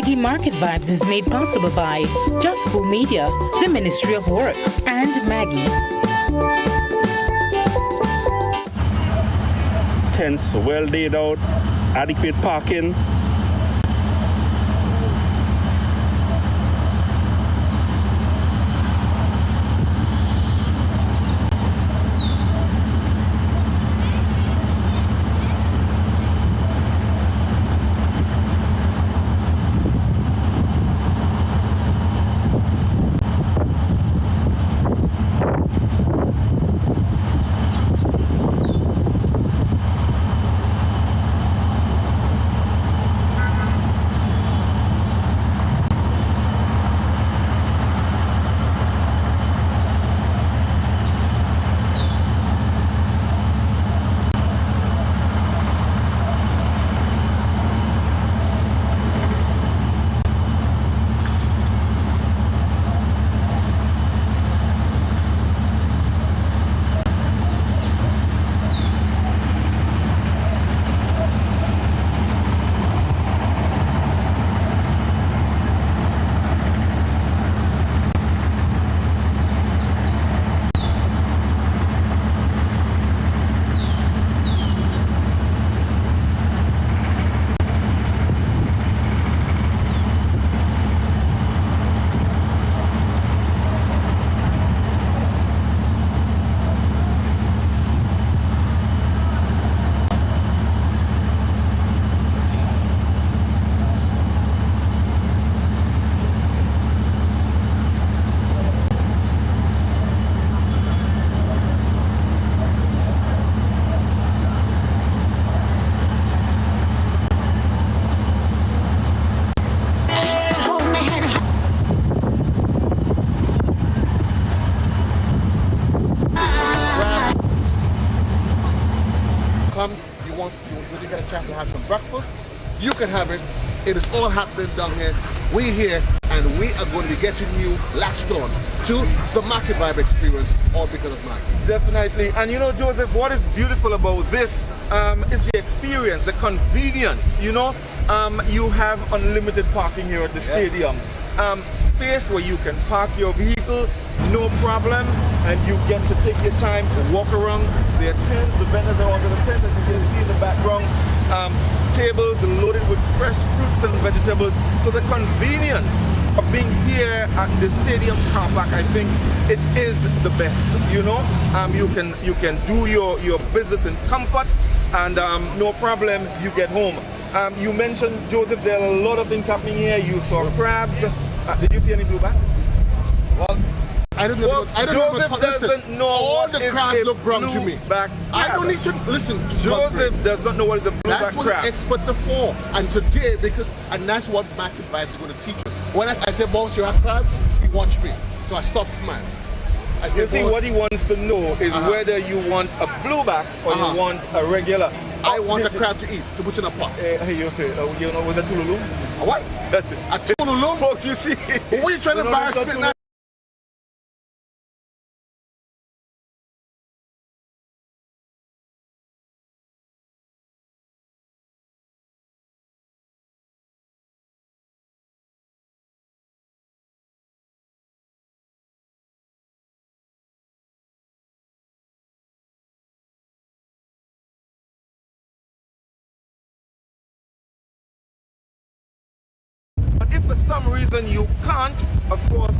Maggi Market Vibes is made possible by Just School Media, the Ministry of Works, and Maggi. Tents well laid out, adequate parking. You get a chance to have some breakfast, you can have it. It is all happening down here. We're here and we are going to be getting you latched on to the Market Vibe experience, all because of Maggi. Definitely. And you know, Joseph, what is beautiful about this is the experience, the convenience. You know, you have unlimited parking here at the stadium. Space where you can park your vehicle, no problem, and you get to take your time to walk around. There are tents, the vendors are under the tent, as you can see in the background. Tables loaded with fresh fruits and vegetables. So the convenience of being here at the stadium car park, I think it is the best. You know, you can do your business in comfort, and no problem, you get home. You mentioned, Joseph, there are a lot of things happening here. You saw crabs. Did you see any blueback? Well, I don't know. Joseph doesn't know all what the is crabs a look brown to me. I don't need to listen. Joseph does not know what is a blueback That's what crab. the experts are for. And today, and that's what Market Vibes is going to teach us. When I say, boss, you have crabs, he watched me. So I stopped smiling. I said, you see, what he wants to know is whether you want a blueback or you want a regular. I want a crab to eat, to put in a pot. You know, with a tululu? A what? A tululu? Folks, you see. What are you trying to embarrass me now? But if for some reason you can't, of course,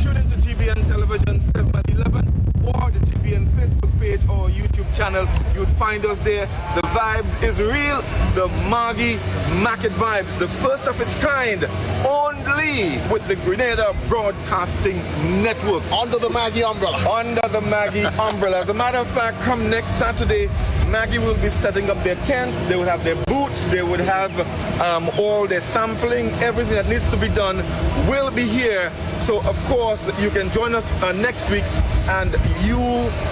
tune into GBN Television 711 or the GBN Facebook page or YouTube channel. You'd find us there. The vibes is real. The Maggi Market Vibes, the first of its kind, only with the Grenada Broadcasting Network. Under the Maggi umbrella. Under the Maggi umbrella. As a matter of fact, come next Saturday, Maggi will be setting up their tents, they would have their booths, they would have all their sampling, everything that needs to be done will be here. So of course you can join us next week and you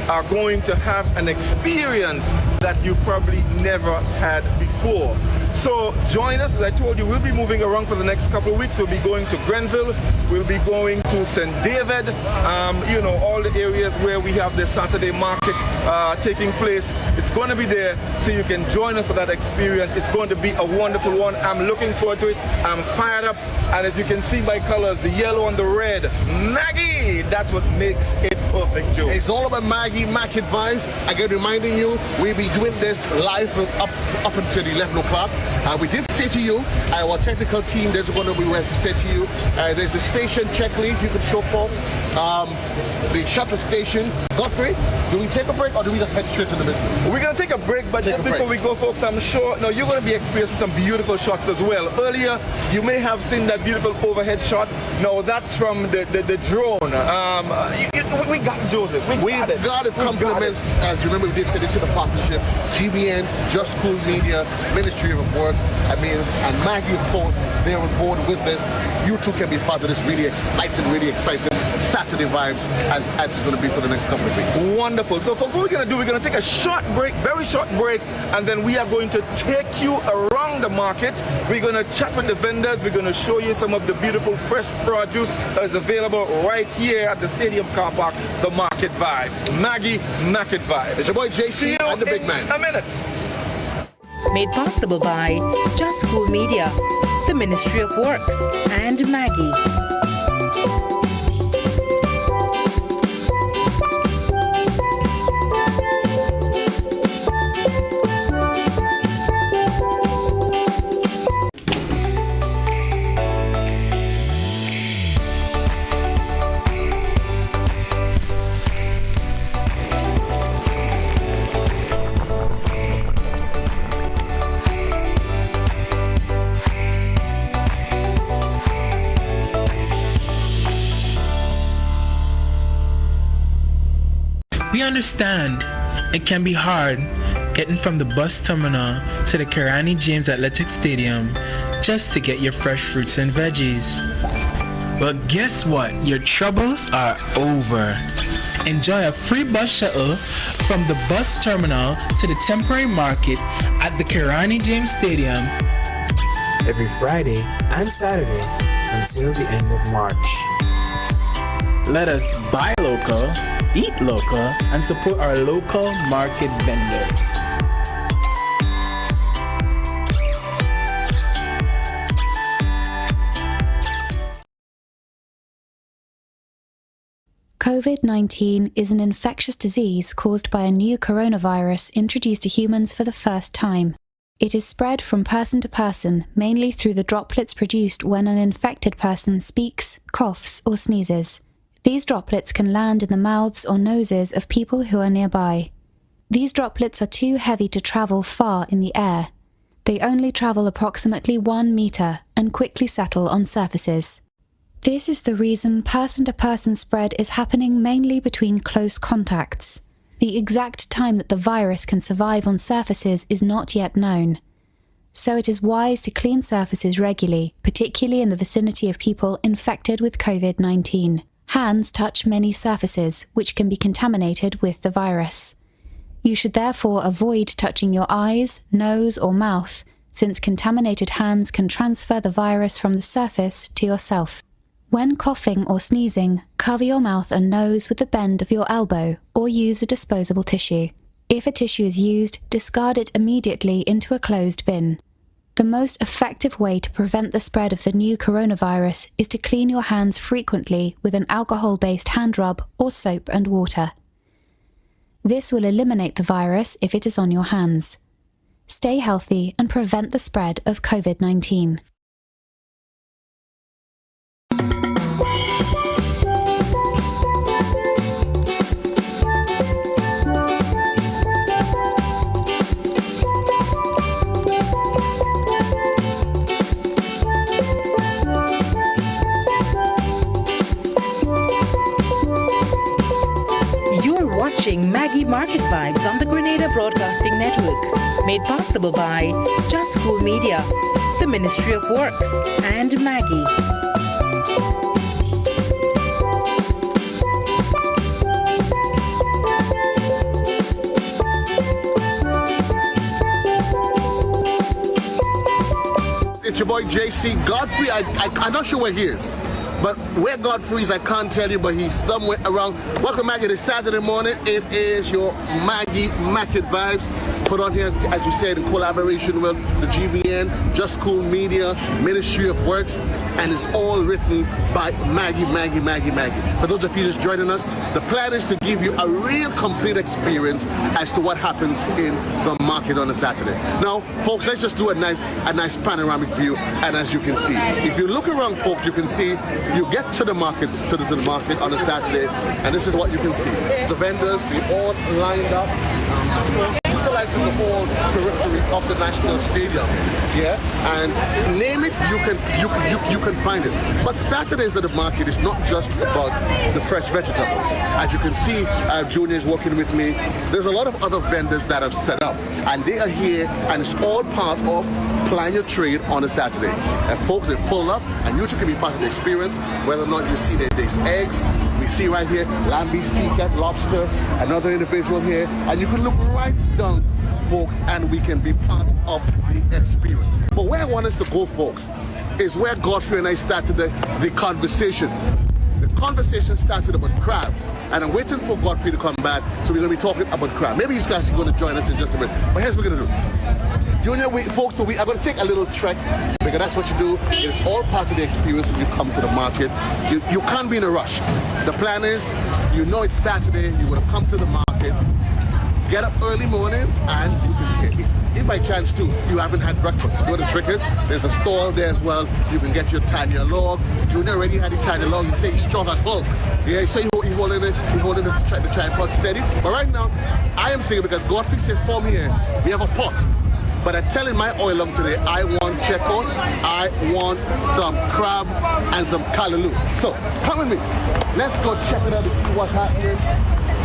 are going to have an experience that you probably never had before. So join us. As I told you, we'll be moving around for the next couple of weeks. We'll be going to Grenville, we'll be going to St. David, you know, all the areas where we have the Saturday market taking place. It's going to be there, so you can join us for that experience. It's going to be a wonderful one. I'm looking forward to it. I'm fired up, and as you can see by colors, the yellow and the red, Maggi, that's what makes it perfect, Joe. It's all about Maggi market vibes. Again, reminding you, we'll be doing this live from up until 11 o'clock. We did say to you, our technical team, there's going to be where to say to you, there's a station checklist you can show folks. The shuttle station. Godfrey, do we take a break or do we just head straight to the business? We're going to take a break, but just before we go, folks, I'm sure now you're going to be experiencing some beautiful shots as well. Earlier, you may have seen that beautiful overhead shot. No, that's from the drone. We got it, Joseph. We got it. Compliments, as you remember, we did say this is a partnership. GBN, Just School Media, Ministry of Works, and Maggi, of course, they're on board with this. You too can be part of this really exciting Saturday vibes as it's going to be for the next couple of weeks. Wonderful. So folks, what we're going to do, we're going to take a short break, very short break, and then we are going to take you around the market. We're going to chat with the vendors. We're going to show you some of the beautiful fresh produce that is available right here at the stadium car park, the Market Vibes. Maggi Market Vibes. It's your boy JC and the big man. A minute. Made possible by Just School Media, the Ministry of Works, and Maggi. We understand it can be hard getting from the bus terminal to the Kirani James Athletic Stadium just to get your fresh fruits and veggies. But guess what? Your troubles are over. Enjoy a free bus shuttle from the bus terminal to the temporary market at the Kirani James Stadium every Friday and Saturday until the end of March. Let us buy local, eat local, and support our local market vendors. COVID-19 is an infectious disease caused by a new coronavirus introduced to humans for the first time. It is spread from person to person, mainly through the droplets produced when an infected person speaks, coughs, or sneezes. These droplets can land in the mouths or noses of people who are nearby. These droplets are too heavy to travel far in the air. They only travel approximately 1 meter and quickly settle on surfaces. This is the reason person-to-person spread is happening mainly between close contacts. The exact time that the virus can survive on surfaces is not yet known. So it is wise to clean surfaces regularly, particularly in the vicinity of people infected with COVID-19. Hands touch many surfaces, which can be contaminated with the virus. You should therefore avoid touching your eyes, nose, or mouth, since contaminated hands can transfer the virus from the surface to yourself. When coughing or sneezing, cover your mouth and nose with the bend of your elbow, or use a disposable tissue. If a tissue is used, discard it immediately into a closed bin. The most effective way to prevent the spread of the new coronavirus is to clean your hands frequently with an alcohol-based hand rub or soap and water. This will eliminate the virus if it is on your hands. Stay healthy and prevent the spread of COVID-19. Watching Maggi Market Vibes on the Grenada Broadcasting Network. Made possible by Just School Media, the Ministry of Works, and Maggi. your boy JC Godfrey. I'm not sure where he is, but where Godfrey is, I can't tell you, but he's somewhere around. Welcome, Maggie. It's Saturday morning. It is your Maggi Market Vibes, put on here, as we said, in collaboration with the GBN, Just School Media, Ministry of Works, and it's all written by Maggi. For those of you just joining us, the plan is to give you a real complete experience as to what happens in the market on a Saturday. Now, folks, let's just do a nice panoramic view, and as you can see, if you look around, folks, you can see you get to the markets, to the market on a Saturday, and this is what you can see. The vendors, they all lined up. Utilizing the whole periphery of the National Stadium, yeah, and name it, you can find it. But Saturdays at the market is not just about the fresh vegetables. As you can see, Junior is working with me. There's a lot of other vendors that have set up, and they are here, and it's all part of plan your trade on a Saturday. And folks, they pull up, and you can be part of the experience, whether or not you see that there's eggs. We see right here, lamb, sea cat, lobster, another individual here, and you can look right down, folks, and we can be part of the experience. But where I want us to go, folks, is where Godfrey and I started the conversation. The conversation started about crabs, and I'm waiting for Godfrey to come back, so we're going to be talking about crab. Maybe he's actually going to join us in just a minute. But here's what we're going to do. Junior, folks, so we are going to take a little trek, because that's what you do. It's all part of the experience when you come to the market. You can't be in a rush. The plan is, you know it's Saturday, you're going to come to the market, get up early mornings, and you can, if by chance too, you haven't had breakfast, go to Trickers, there's a stall there as well, you can get your Tanya log. Junior already had his Tanya log, he said he's strong at Hulk. Yeah, so he's holding the tripod steady. But right now, I am thinking, because Godfrey said for me, we have a pot. But I'm telling my oil along today, I want checos, I want some crab and some callaloo. So, come with me. Let's go check it out and see what's happening.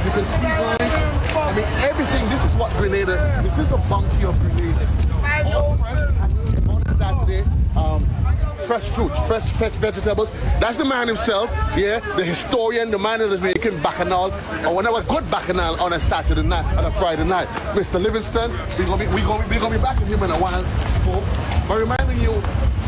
You can see, guys, I mean, everything, this is what Grenada, this is the bounty of Grenada. All fresh on Saturday, fresh fruits, fresh vegetables. That's the man himself, yeah, the historian, the man that is making bacchanal, or whenever good bacchanal on a Saturday night, on a Friday night. Mr. Livingston, we're gonna be back with him in a while, folks. But reminding you,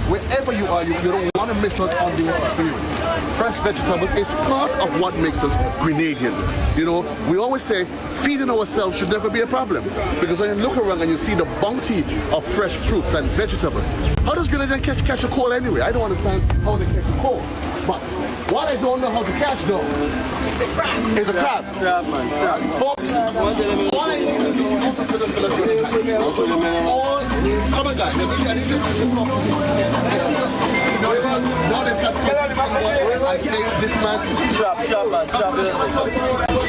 wherever you are, you don't want to miss out on the experience. Fresh vegetables is part of what makes us Grenadian. You know, we always say feeding ourselves should never be a problem, because when you look around and you see the bounty of fresh fruits and vegetables, how does Grenadian catch a cold anyway? I don't understand how they catch a cold. But what I don't know how to catch though is a crab. Crab, man. Crab. Folks, all I need to do is come on, guys. I need you. I say this man. Trap, man. Trap.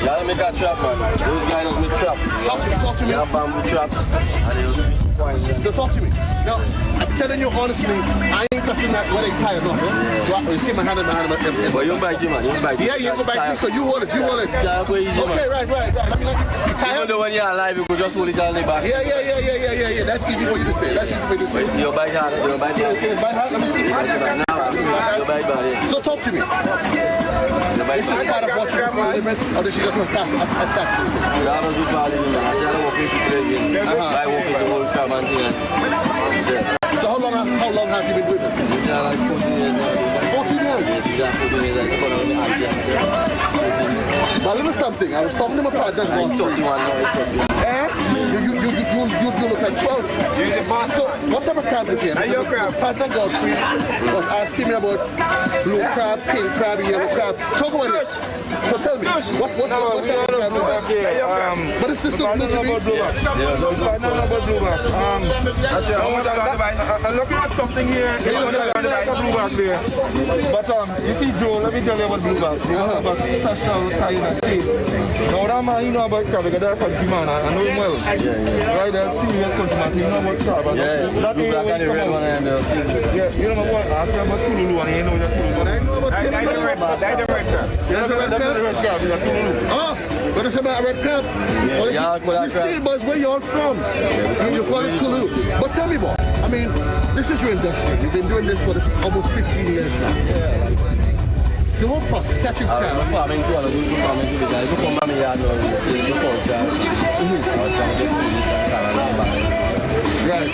Yeah, make a trap, man. Those guys don't make trap. Talk to me. Yeah, bamboo trap. So talk to me. Now, I'm telling you honestly, I ain't touching that when they tired enough. So you see my hand in my hand. But you bite you, man. You bite. Yeah, you go back. So you hold it. Okay, right. Let me you tired. Even though when you're alive, you could just hold it on the back. Yeah. That's easy for you to say. You bite hard. You bite hard. Let me see. So talk to me. Is this part of what you're doing, or did she just start? I don't do bargaining, man. I don't work with the I work with the whole crab and thing. So how long have you been doing this? Like 14 years now. 14 years? Yes, 14 years. But little something, I was talking to my partner. He's 21 now. You look like 12. So what type of crab is here? Your crab. Partner Godfrey was asking me about blue crab, pink crab, yellow crab. Talk about it. So tell me, what type of crab is that? But it's this blue crab. I'm looking at something here. Blueback there. But you see, Joe, let me tell you about blueback. Blueback has special kind of taste. Now that man, you know about crab because they're a country man. I know him well. Right, they're serious country man. So you know about crab. That blueback and the red one. Yeah, you know what? Ask me about Tululu and you know that Tululu. I know about Tululu. That's the red crab. That's the red crab. Oh, what is about red crab? You see, boys, where you're from? You call it Tululu. But tell me, boss. I mean, this is your industry. You've been doing this for almost 15 years now. The whole process, catching crab. Right.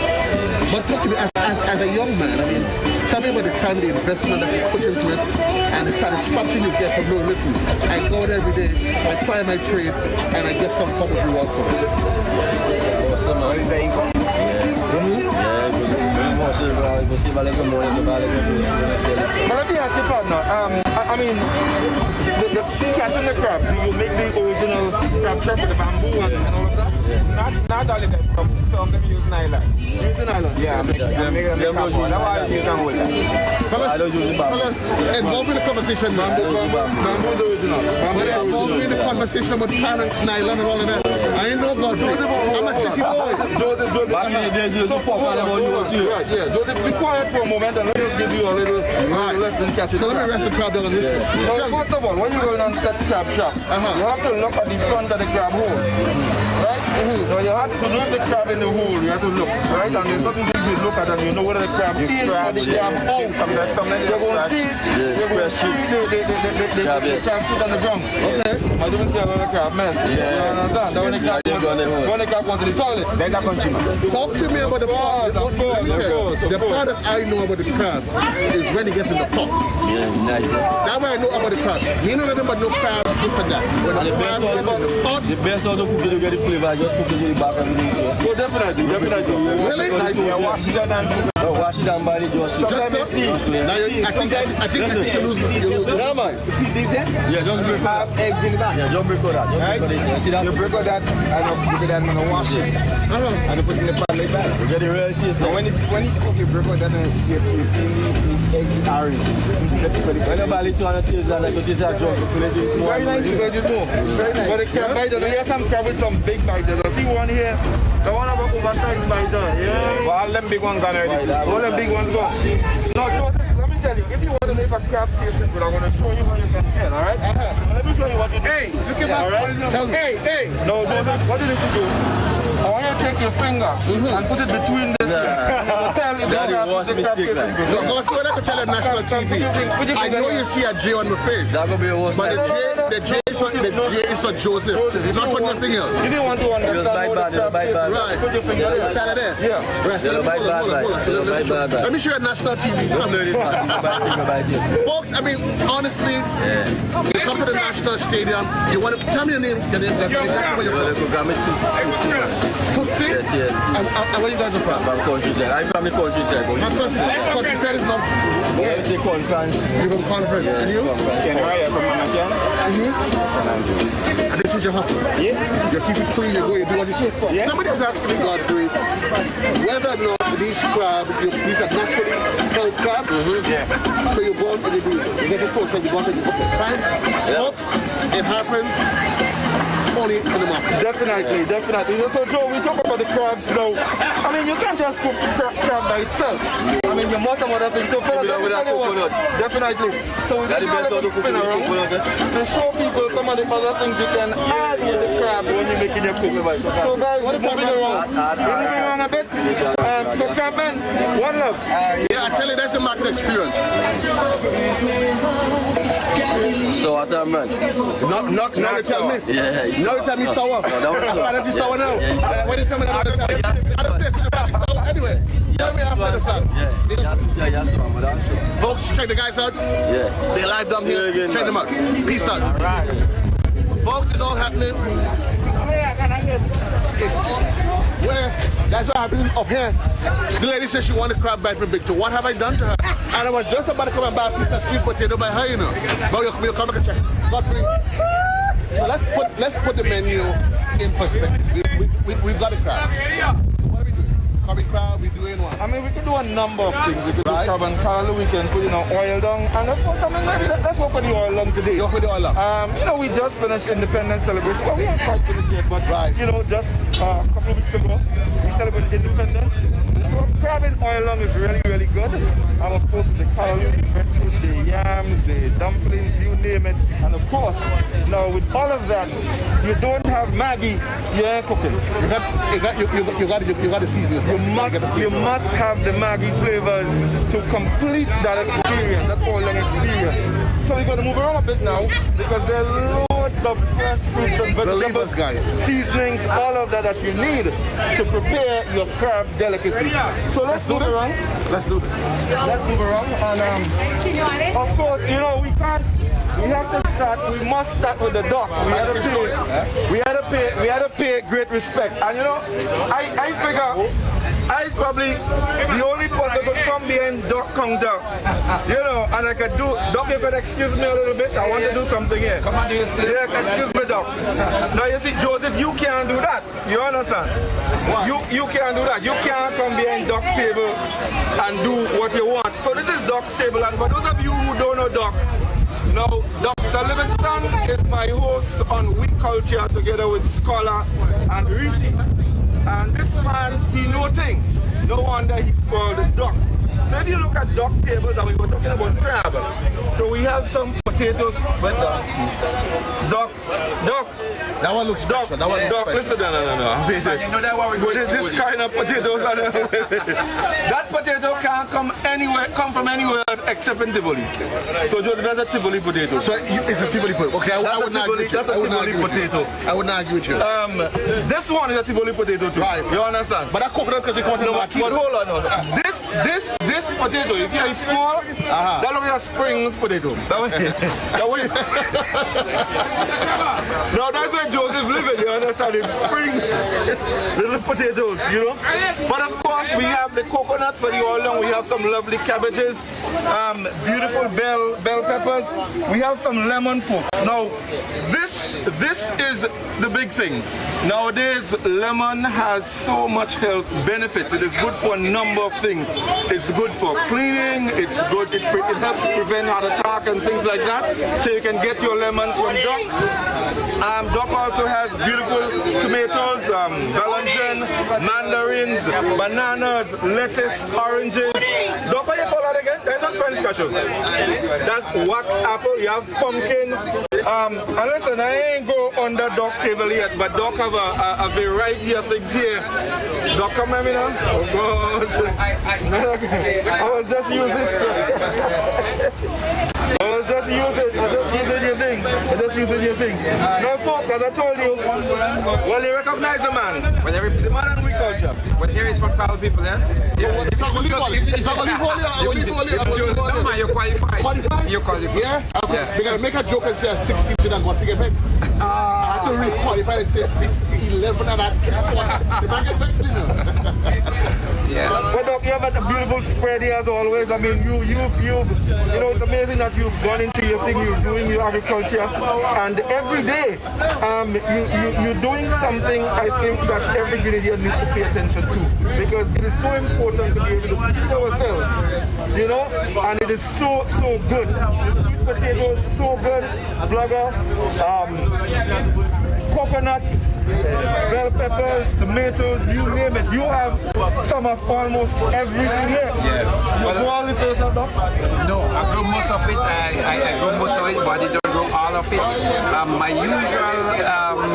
But talk to me, as as a young man, I mean, tell me about the time, the investment that you put into it, and the satisfaction you get from knowing, listen, I go out every day, I apply my trade, and I get some form of reward for it. But let me ask you, partner. I mean, the catching the crabs, you make the original crab trap with the bamboo and all of that. Not all of them. Some of them use nylon. Using nylon? Yeah, I'm making them cardboard. That's why I use them with that. Fellas, involved in the conversation. Bamboo is original. Involved in the conversation about pan and nylon and all of that. I ain't no Godfrey. I'm a city boy. Joseph, Joseph, be quiet for a moment and let us give you a little lesson catching. So let me rest the crab down and listen. First of all, when you're going on set crab trap, you have to look at the front of the crab hole. Right? So you have to look the crab in the hole, you have to look, right? And there's certain things you look at and you know whether the crab in or the crab out. Sometimes you're going to see the crab foot on the ground. Okay. I don't see a lot of crab mess. You understand? When the crab goes to the toilet, there's a country man. Talk to me about the part. The part that I know about the crab is when he gets in the pot. That's why I know about the crab. You know nothing about no crab, this and that. When the crab gets in the pot. The best way to cook it to get the flavor, just cook it in the back of the Oh, definitely. Really? Wash it and wash it and buy it just. Just so? Now I think you lose it. Yeah, man. see this here? Yeah, just break Have eggs in the back. Yeah, just break out that. Just break out this. You see that? You break out that and you put it and you wash it. And you put it in the pan like that. You get the real taste. So when you cook, you break out that and you these eggs orange. When you buy it, you want to taste that like you taste that junk. Very nice, because you know. But the crab biter, you have some crab with some big biters. I see one here. The one about oversized biter. Yeah. But all them big ones gone already. All them big ones gone. No, Joseph, let me tell you, if you want to make a crab tasting good, I'm going to show you how you can tell, alright? Let me show you what you do. Hey, look at that. Right? Hey. No, Joseph, what you need to do? I want you to take your finger and put it between this tell you Daddy wants me stick like. No, God, I could tell on national TV. I know you see a J on my face. That will be a worst. But the J is for Joseph, not for nothing else. You didn't want to understand how the crab tastes. Right. Put your finger there. Inside of there. Yeah. Right, so let me show you national TV. Folks, I mean, honestly, you come to the national stadium, you want to tell me your name. Tutsi? Yes. And where you guys are from? From countryside. I'm from the countryside. Countryside is not. Yeah, it's the conference. You're from conference. And you? And this is your hustle. Yeah. You keep it clean, you go, you do what you do. Yeah. Somebody was asking me, Godfrey, whether or not these crabs, these are naturally held crabs. Yeah. So you go out and you do it. You get your coach and you go out and you cook it. Fine? Folks, it happens only in the market. Definitely. So Joe, we talk about the crabs now. I mean, you can't just cook crab by itself. I mean, you must have other things. So for definitely. So we got to spin around to show people some of the other things you can add with the crab when you're making your cooking. So guys, we're moving around a bit. So crabman, one love. Yeah, I tell you, that's the market experience. So what I'm man? Not you tell me. Yeah. Now you tell me sour. I'm finally sour now. When you tell me about the anyway, tell me after the fact. Yeah. Folks, check the guys out. Yeah. They're live down here. Check them out. Peace out. Folks, it's all happening. It's where that's what happened up here. The lady said she wanted crab bite from Victor. What have I done to her? And I was just about to come and buy a piece of sweet potato by her, you know. But we'll come back and check. Godfrey. So let's put the menu in perspective. We've got a crab. What are we doing? Curry crab, we're doing what? I mean, we can do a number of things. We could do crab and curry, we can put oil down. And of course, I mean, maybe let's go for the oil down today. Go for the oil down. We just finished Independence celebration. Well, we haven't quite finished yet, but just a couple of weeks ago, we celebrated Independence. So crab and oil down is really, really good. And of course, the curry, the breadfruit, the yams, the dumplings, you name it. And of course, now with all of that, you don't have Maggi, you ain't cooking. You got to season it. You must have the Maggi flavors to complete that experience, that oil-long experience. So we're going to move around a bit now because there are loads sorts of fresh fruits and Believe vegetables, us, guys. seasonings, all of that you need to prepare your crab delicacy. So let's move around. Let's do this. Let's move around. And of course, you know, we have to start, we must start with the duck. We had to pay great respect. And you know, I figure I probably the only person who could come behind duck counter, you know, and I could do, duck, you could excuse me a little bit, I want to do something here. Come on, do you see? Yeah, excuse me, duck. Now you see, Joseph, you can't do that. You understand? What? You can't do that. You can't come behind duck table and do what you want. So this is duck's table, and for those of you who don't know duck, now, Dr. Livingston is my host on Week Culture together with Scholar and Reese. And this man, he know things. No wonder he's called Duck. So if you look at duck tables, and we were talking about crab, so we have some potatoes with duck. That one looks special. That one looks duck. special. Listen, no. You know that what we're This kind of potatoes, that potato can't come from anywhere else except in Tivoli. So just that's a Tivoli potato. So it's a Tivoli potato. Okay, I would not agree with you. That's a Tivoli potato. I would not agree with you. This one is a Tivoli potato too. Right. You understand? But I cook it because they call it Maggi. But hold on, no. This potato, you see how it's small? That looks like a Springs potato. Now that's where Joseph lives, you understand? In Springs, little potatoes, you know? But of course, we have the coconuts for the oil, and we have some lovely cabbages, beautiful bell peppers. We have some lemon folks. Now, this is the big thing. Nowadays, lemon has so much health benefits. It is good for a number of things. It's good for cleaning, it's good, it helps prevent heart attack and things like that. So you can get your lemons from duck. Duck also has beautiful tomatoes, balanjin, mandarins, bananas, lettuce, oranges. Duck, what do you call that again? That's not French cashew. That's wax apple. You have pumpkin. And listen, I ain't go on the duck table yet, but duck have a variety of things here. Duck, come at me now. Oh God. I was just using your thing. Now folks, as I told you, well, you recognize the man. The man in Week Culture. But here is from Tall people, yeah? It's not only No man, you're qualified. You're qualified. Yeah? We're going to make a joke and say 6 feet and what figure back. I have to re-qualify and say 6'11" and that. The man get vexed, you know. Yes. But Doc, you have a beautiful spread here as always. I mean, you know, it's amazing that you've gone into your thing, you're doing your agriculture, and every day you're doing something I think that every Grenadian needs to pay attention to, because it is so important to be able to feed ourselves, you know, and it is so good. The sweet potato is so good, blogger, coconuts, bell peppers, tomatoes, you name it. You have some of almost everything here. Yeah. You grow all the things up? No, I grow most of it. I grow most of it, but I don't grow all of it. My usual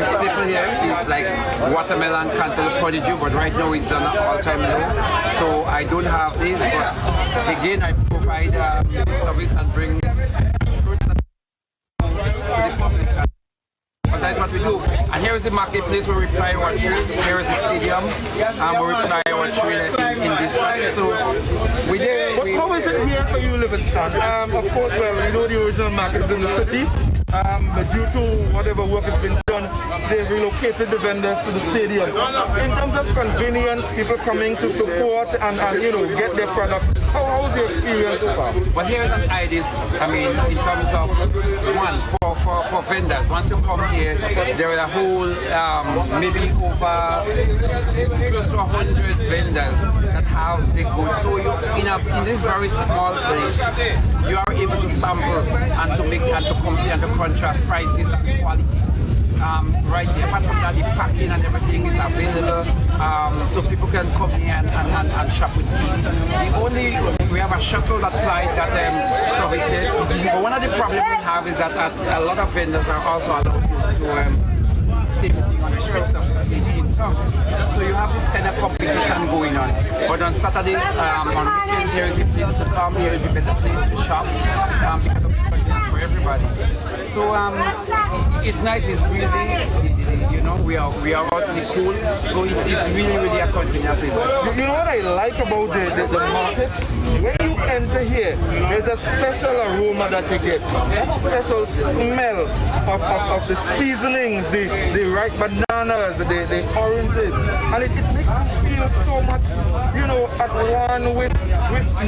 staple here is like watermelon, cantaloupe, prodigy, but right now it's on an all-time low. So I don't have this, but again, I provide this service and bring fruits to the public. But that's what we do. And here is the marketplace where we fly our tree. Here is the stadium where we fly our tree in this one. So we did. But how is it here for you, Livingston? Of course, well, you know the original market is in the city. Due to whatever work has been done, they've relocated the vendors to the stadium. In terms of convenience, people coming to support and you know, get their product, how was the experience so far? But here is an ideal, I mean, in terms of one, for vendors. Once you come here, there are a whole, maybe over close to 100 vendors that have the goods. So you, in this very small place, you are able to sample and to make and to compare and to contrast prices and quality. Right there. Apart from that, the packing and everything is available, so people can come here and shop with ease. We have a shuttle that flies that services. But one of the problems we have is that a lot of vendors are also allowed to same thing on the streets in town. So you have this kind of competition going on. But on Saturdays, on weekends, here is the place to come. Here is the better place to shop because of people getting everybody. So it's nice, it's breezy. You know, we are out in the cool, so it's really a convenient place. You know what I like about the market? When you enter here, there's a special aroma that you get, a special smell of the seasonings, the ripe bananas, the oranges, and it makes you feel so much, you know, at one with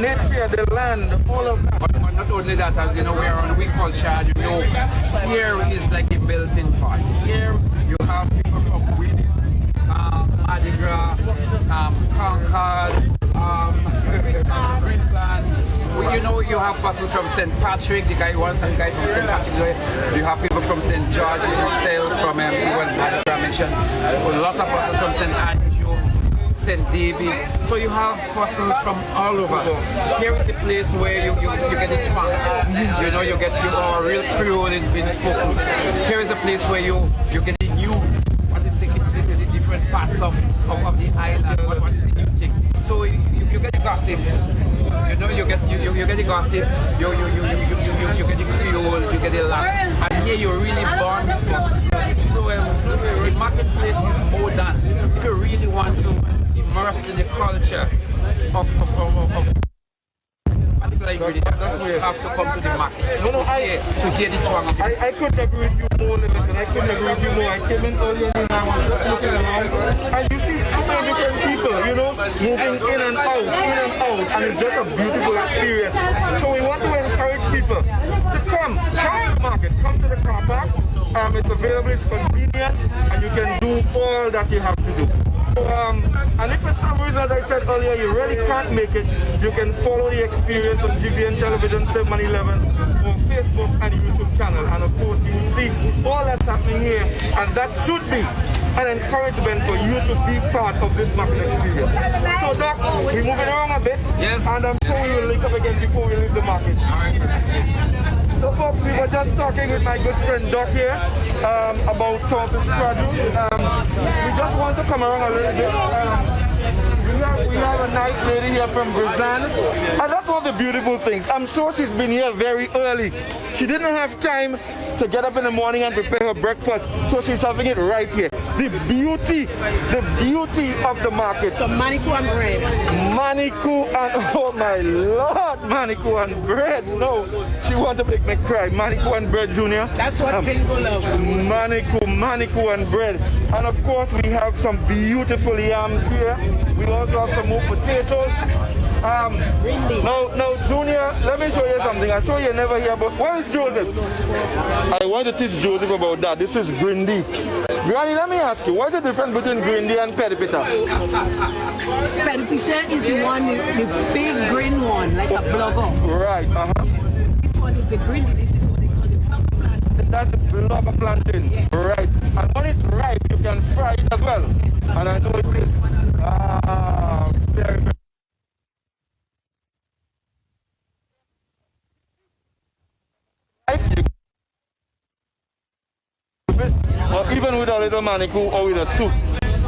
nature, the land, all of that. But not only that, as you know, we are on week culture, you know, here is like a melting pot. Here you have people from Willis, Mardi Gras, Concord, Queensland. You know, you have persons from St. Patrick, the guy from St. Patrick. You have people from St. George itself, from even Mardi Gras mentioned. Lots of persons from St. Andrew, St. David. So you have persons from all over. Here is the place where you get it fun. You know, you get your real Creole is being spoken. Here is a place where you get the news. What is taking place in the different parts of the island? What is the new thing? So you get the gossip. You know, you get the gossip. You get the Creole. You get the laugh. And here you really bond. So the marketplace is more than if you really want to immerse in the culture of particular ingredients, you have to come to the market. To hear the twang of it. I couldn't agree with you more, Listen. I couldn't agree with you more. I came in earlier and I was just looking around, and you see so many different people, you know, moving in and out, and it's just a beautiful experience. So we want to encourage people to come to the market, come to the car park. It's available, it's convenient, and you can do all that you have to do. So, and if for some reason, as I said earlier, you really can't make it, you can follow the experience on GBN Television 711 or Facebook and YouTube channel. And of course, you will see all that's happening here, and that should be an encouragement for you to be part of this market experience. So, Doc, we're moving around a bit, yes, and I'm sure we will link up again before we leave the market. So folks, we were just talking with my good friend Doc here about Tortoise produce. We just want to come around a little bit. We have a nice lady here from Brazil, and that's one of the beautiful things. I'm sure she's been here very early. She didn't have time to get up in the morning and prepare her breakfast, so she's having it right here. The beauty of the market. So manicu and bread. Manicu and, oh my Lord, manicu and bread. No, she want to make me cry. Manicu and bread, Junior. That's what Single loves. Manicu and bread. And of course we have some beautiful yams here. We also have some more potatoes. Now, Junior, let me show you something. I'm sure you never hear about. Where is Joseph? I want to teach Joseph about that. This is grindy. Granny, let me ask you, what's the difference between grindy and pedipita? Pedipita is the one, the big green one, like a blogger. Right, This one is the grindy. This is what they call the blogger plantain. That's the blogger plantain. Yes. Right. And when it's ripe, you can fry it as well. Yes. And I know it is very, very. Or even with a little manicu or with a soup.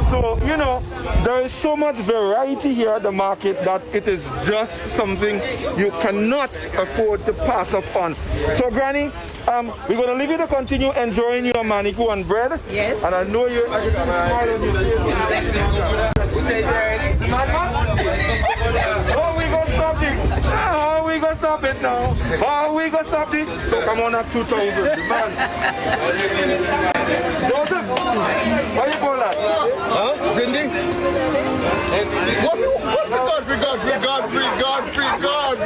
So, you know, there is so much variety here at the market that it is just something you cannot afford to pass up on. So, Granny, we're going to leave you to continue enjoying your manicu and bread. Yes. And I know you are going to smile on your face. Oh, we going to stop it. Oh, we going to stop it now. Oh, we going to stop it. So, come on at 2,000. Man. Joseph, what you call that? Huh? Grindy? What? Free God.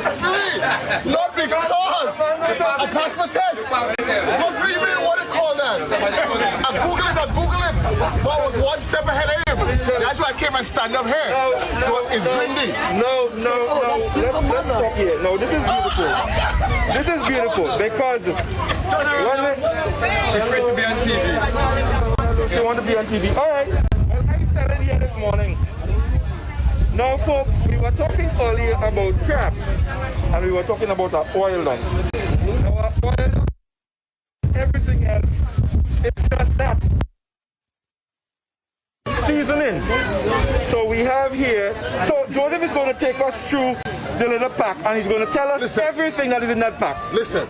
Not because I passed the test. What free mean? What do you call that? I Google it. But I was one step ahead of him. That's why I came and stand up here. So it's grindy. No. Let's stop here. No, this is beautiful. This is beautiful because she's afraid to be on TV. You want to be on TV. All right. Well, I'm standing here this morning. Now, folks, we were talking earlier about crab, and we were talking about our oil done. Our oil, everything else, it's just that. Seasoning. So we have here, so Joseph is going to take us through the little pack, and he's going to tell us everything that is in that pack. Listen,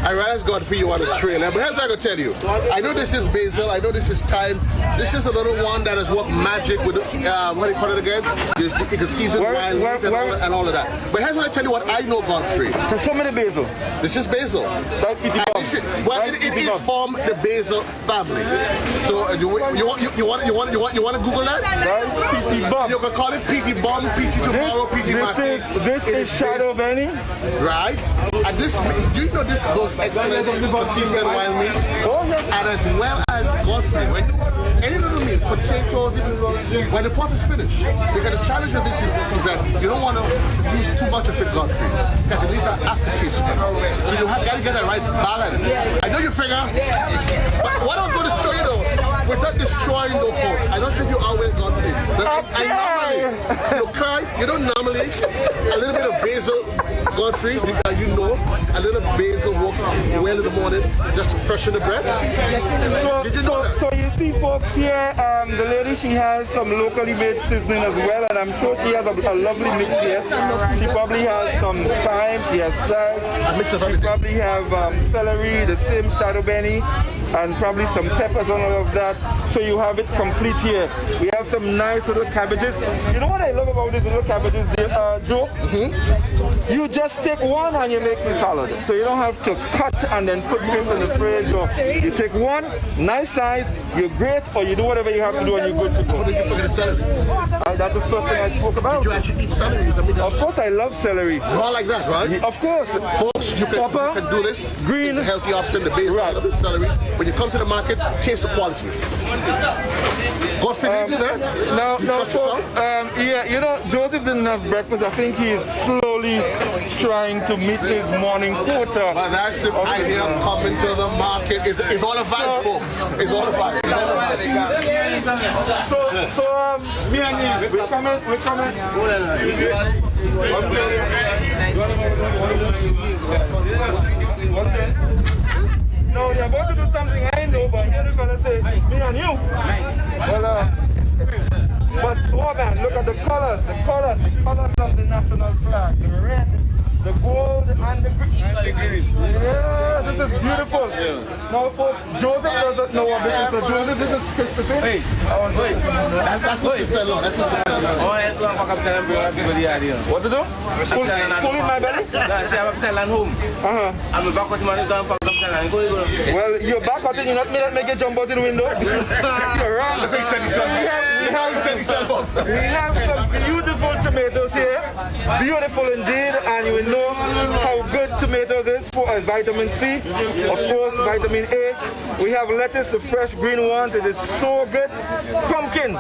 I realize Godfrey, you want a trailer, but here's what I can tell you. I know this is basil, I know this is thyme. This is the little one that has worked magic with, what do you call it again? You can season wild meat and all of that. But here's what I tell you what I know, Godfrey. So show me the basil. This is basil. It is from the basil family. So you want to Google that? PT bomb. You can call it PT bomb, PT tomorrow, PT Monday. This is shadow Benny. Right? And this, you know, this goes excellent for seasoned wild meat. And as well as Godfrey, any little meat, potatoes, when the pot is finished. Because the challenge with this is that you don't want to use too much of it, Godfrey, because it leaves an aftertaste. So you have got to get the right balance. I know you figure, but what I was going to show you though, without destroying the food, I don't think you always Godfrey. I normally, you cry, you don't normally, a little bit of basil, Godfrey, because you know, a little basil works well in the morning just to freshen the bread. So you see folks here, the lady, she has some locally made seasoning as well, and I'm sure she has a lovely mix here. She probably has some thyme, she has chives, she probably have celery, the same shadow benny, and probably some peppers and all of that. So you have it complete here. We have some nice little cabbages. You know what I love about these little cabbages, Joe? You just take one and you make the salad. So you don't have to cut and then put this in the fridge. Or you take one, nice size, you grate, or you do whatever you have to do and you're good to go. How did you forget the celery? That's the first thing I spoke about. Did you actually eat celery? Of course I love celery. Raw like that, right? Of course. Folks, you can do this. Green. It's a healthy option, the basil, the celery. When you come to the market, taste the quality. Godfrey, did you do that? No, folks. Yeah, you know, Joseph didn't have breakfast. I think he's slowly trying to meet his morning quota. But that's the idea of coming to the market. It's all a vibe, folks. It's all a vibe. So, me and you, we're coming. No, they're about to do something I know, but here they're gonna say, me and you. Well, but oh man, look at the colors of the national flag. The red, the gold, and the green. Yeah, this is beautiful. Now folks, Joseph doesn't know what this is. So Joseph, this is Christopher. That's what you said, that's what you said. What to do? Pull in my belly? Well, you're back out and you're not me that make you jump out the window. You're wrong. We have some beautiful tomatoes here. Beautiful indeed, and you will know how good tomatoes is for vitamin C, of course vitamin A. We have lettuce, the fresh green ones, it is so good. Pumpkin,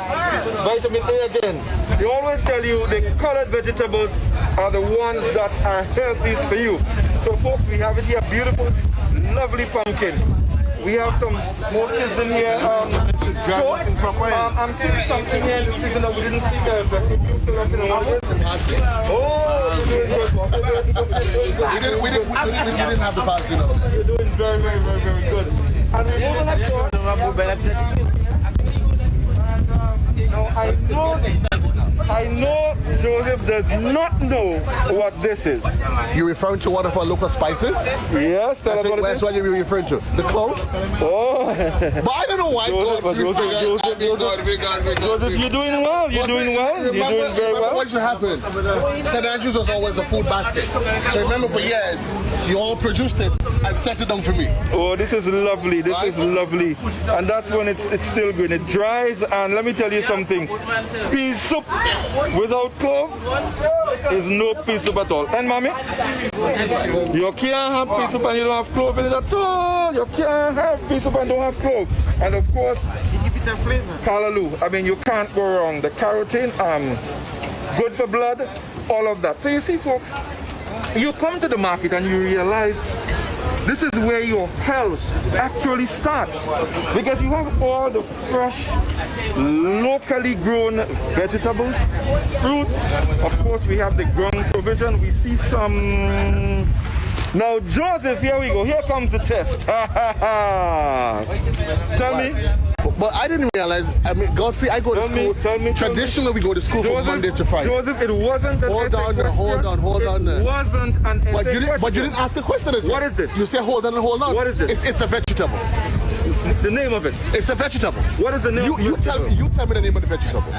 vitamin A again. They always tell you the colored vegetables are the ones that are healthiest for you. So folks, we have it here, beautiful, lovely pumpkin. We have some more season here. I'm seeing something here in the season that we didn't see there. So could you fill us in on this? Oh, you're doing good. We didn't have the parsley. You're doing very, very, very, very good. And we're moving up to I know Joseph does not know what this is. You're referring to one of our local spices? Yes, that's what you're referring to. The clove? Oh. But I don't know why. Joseph, you're doing well. You're doing well. You're doing very well. What should happen? St. Andrews was always a food basket. So remember, for years, you all produced it and set it down for me. Oh, this is lovely. This is lovely. And that's when it's still good. It dries, and let me tell you something. Pea soup without clove is no pea soup at all. And mommy, you can't have pea soup and you don't have clove in it at all. You can't have pea soup and don't have clove. And of course, callaloo. I mean, you can't go wrong. The carotene, good for blood, all of that. So you see, folks, you come to the market and you realize this is where your health actually starts, because you have all the fresh, locally grown vegetables, fruits. Of course, we have the ground provision. We see some. Now, Joseph, here we go. Here comes the test. Tell me. But I didn't realize, I mean, Godfrey, I go to school. Traditionally, we go to school from Monday to Friday. Joseph, it wasn't an hold on, question. hold on. It wasn't an essay question. But you didn't ask a question. What is this? You say hold on. What is this? It's a vegetable. The name of it? It's a vegetable. What is the name of the vegetable? You tell me the name of the vegetable.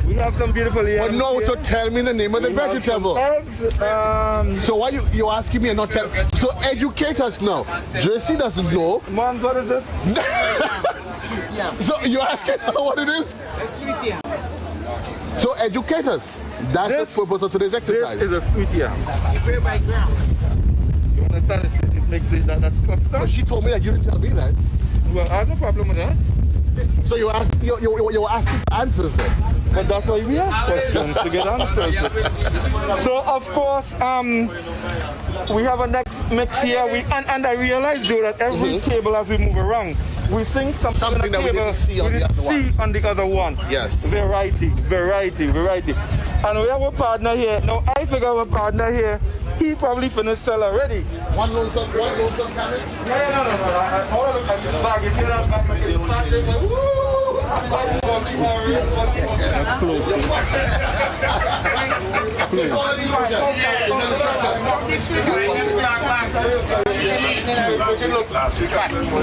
We have some beautiful yams. But no, here. so tell me the name of the vegetable. Eggs, so why you asking me and not tell? So educate us now. JC doesn't know. Mom, what is this? So you're asking her what it is? It's sweet yam. So educate us. That's the purpose of today's exercise. This is a sweet yam. You grow by ground. You understand? It makes it that cluster. But she told me that you didn't tell me that. Well, I have no problem with that. So you were asking for answers then? But that's why we ask questions, to get answers. So of course, we have a next mix here. And I realize though that every table as we move around, we sing something on the that table we didn't see on the other one. Yes. Variety. And we have a partner here. Now I figure our partner here, he probably finished sell already. One lonesome carrot? No. I want to look at this bag. You see that bag? Woo! That's close.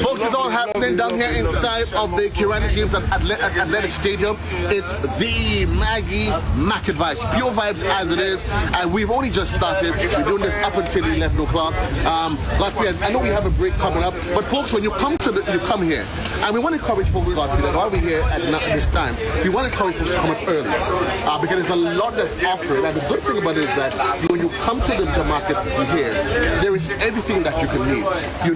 Folks, it's all happening down here inside of the Kirani Games at Athletic Stadium. It's the Maggi Mac Advice. Pure vibes as it is. And we've only just started. We're doing this up until 11 o'clock. Godfrey, I know we have a break coming up, but folks, when you come here, and we want to encourage folks, Godfrey, that while we're here at this time, we want to encourage folks to come up early. Because there's a lot that's offered. And the good thing about it is that when you come to the market here, there is everything that you can need.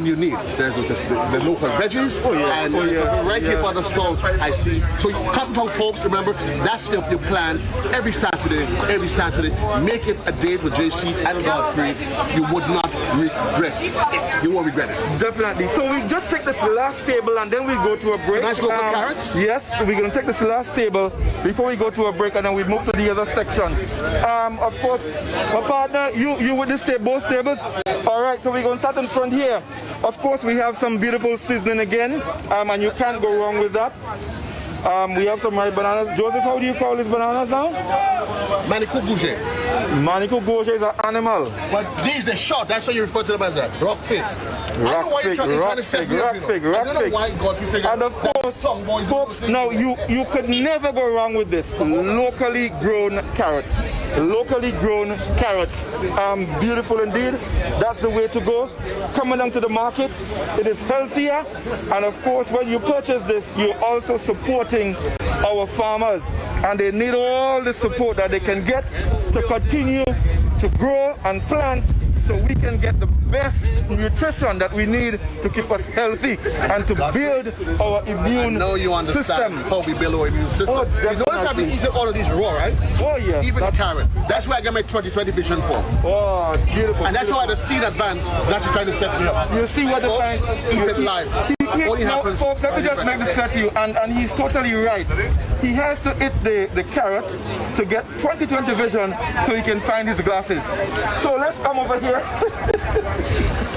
You need. There's the local veggies, and there's a variety of other stalls I see. So you come from folks, remember, that's your plan every Saturday. Make it a date with JC and Godfrey. You would not regret it. You won't regret it. Definitely. So we just take this last table and then we go to a break. Nice go for carrots? Yes, we're going to take this last table before we go to a break, and then we move to the other section. Of course, my partner, you with this both tables? All right, so we're going to start in front here. Of course, we have some beautiful seasoning again, and you can't go wrong with that. We have some ripe bananas. Joseph, how do you call these bananas now? Manico Gouge. Manico Gouge is an animal. But these, they're short. That's why you refer to them as that. Rock fig. I don't know why you're trying to set me up. I don't know why Godfrey figured. And of course, folks, now you could never go wrong with this. Locally grown carrots. Locally grown carrots. Beautiful indeed. That's the way to go. Coming down to the market, it is healthier. And of course, when you purchase this, you're also supporting our farmers, and they need all the support that they can get to continue to grow and plant, so we can get the best nutrition that we need to keep us healthy and to build our immune system. I know you understand how we build our immune system. You notice I've been eating all of these raw, right? Oh, yes. Even the carrot. That's where I get my 2020 vision from. Oh, beautiful. And that's why the seed advance is actually trying to set me up. You see what the time... Eat it live. Folks, let me just make this clear to you, and he's totally right. He has to eat the carrot to get 2020 vision so he can find his glasses. So let's come over here.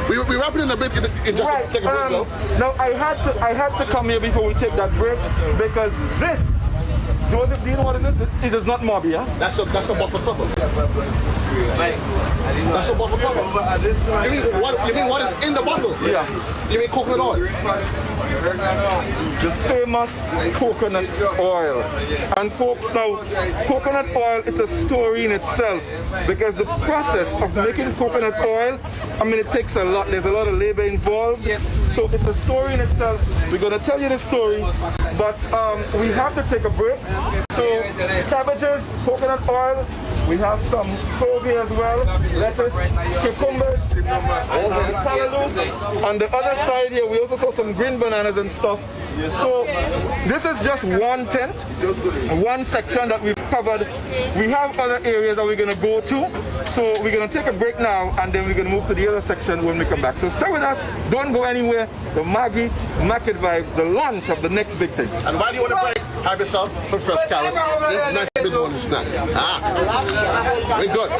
We're wrapping in a bit in just right. take a break now. Now I had to come here before we take that break, because this, Joseph, do you know what it is? It is not Maggi, huh? That's a bottle cover. That's a bottle cover. You mean what is in the bottle? Yeah. You mean coconut oil? The famous coconut oil. And folks, now, coconut oil, it's a story in itself, because the process of making coconut oil, I mean, it takes a lot. There's a lot of labor involved. Yes. So it's a story in itself. We're going to tell you the story, but we have to take a break. So cabbages, coconut oil, we have some clove here as well, lettuce, cucumbers, callaloo. On the other side here, we also saw some green bananas and stuff. So this is just one tent, one section that we've covered. We have other areas that we're going to go to. So we're going to take a break now, and then we're going to move to the other section when we come back. So stay with us. Don't go anywhere. The Maggi Market Vibes, the launch of the next big thing. And why do you want to break? Have yourself some fresh carrots. This nice big morning snack. We're good.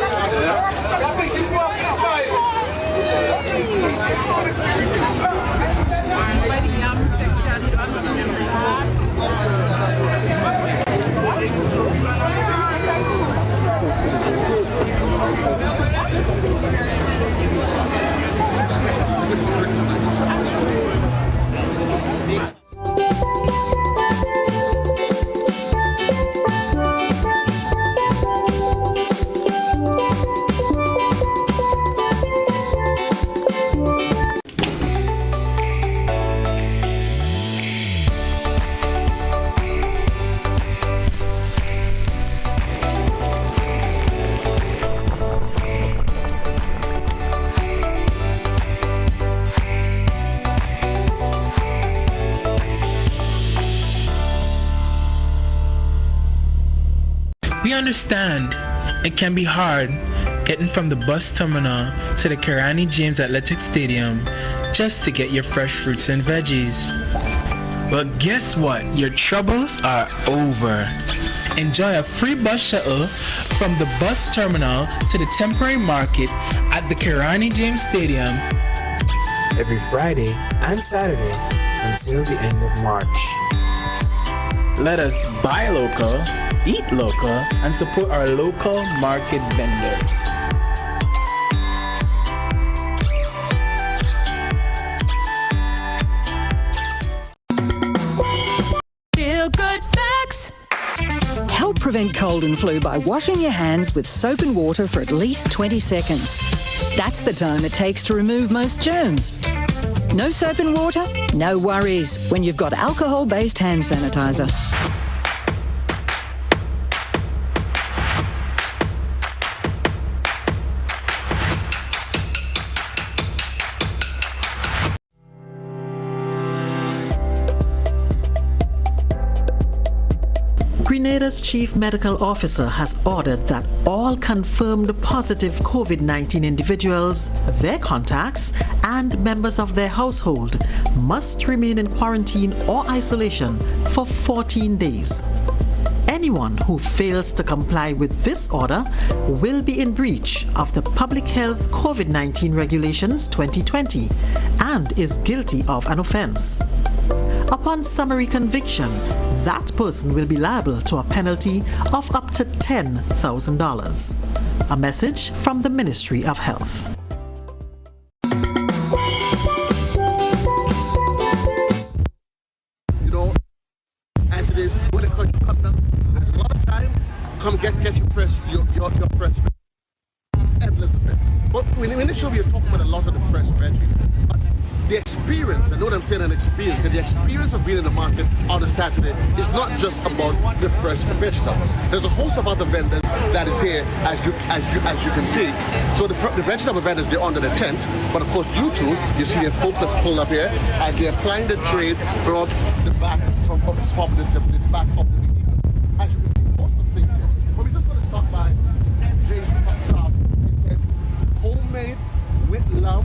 We understand it can be hard getting from the bus terminal to the Kirani James Athletic Stadium just to get your fresh fruits and veggies. But guess what? Your troubles are over. Enjoy a free bus shuttle from the bus terminal to the temporary market at the Kirani James Stadium every Friday and Saturday until the end of March. Let us buy local, eat local, and support our local market vendors. Feel good facts. Help prevent cold and flu by washing your hands with soap and water for at least 20 seconds. That's the time it takes to remove most germs. No soap and water? No worries when you've got alcohol-based hand sanitizer. Grenada's Chief Medical Officer has ordered that all confirmed positive COVID-19 individuals, their contacts, and members of their household must remain in quarantine or isolation for 14 days. Anyone who fails to comply with this order will be in breach of the Public Health COVID-19 Regulations 2020 and is guilty of an offense. Upon summary conviction, that person will be liable to a penalty of up to $10,000. A message from the Ministry of Health. You know, as it is, when it comes to come down, there's a lot of time. Come get your fresh, your fresh, endless of it. But initially we are talking about a lot of the fresh veggies. The experience, I know what I'm saying, an experience, and the experience of being in the market on a Saturday is not just about the fresh vegetables. There's a host of other vendors that is here, as you can see. So the vegetable vendors, they're under the tent, but of course you see the folks that's pulled up here, and they're applying the trade from the back, from the back of the vehicle. As you can see, most of the things here. But we just want to stop by James Hot Sauce. It says, homemade with love.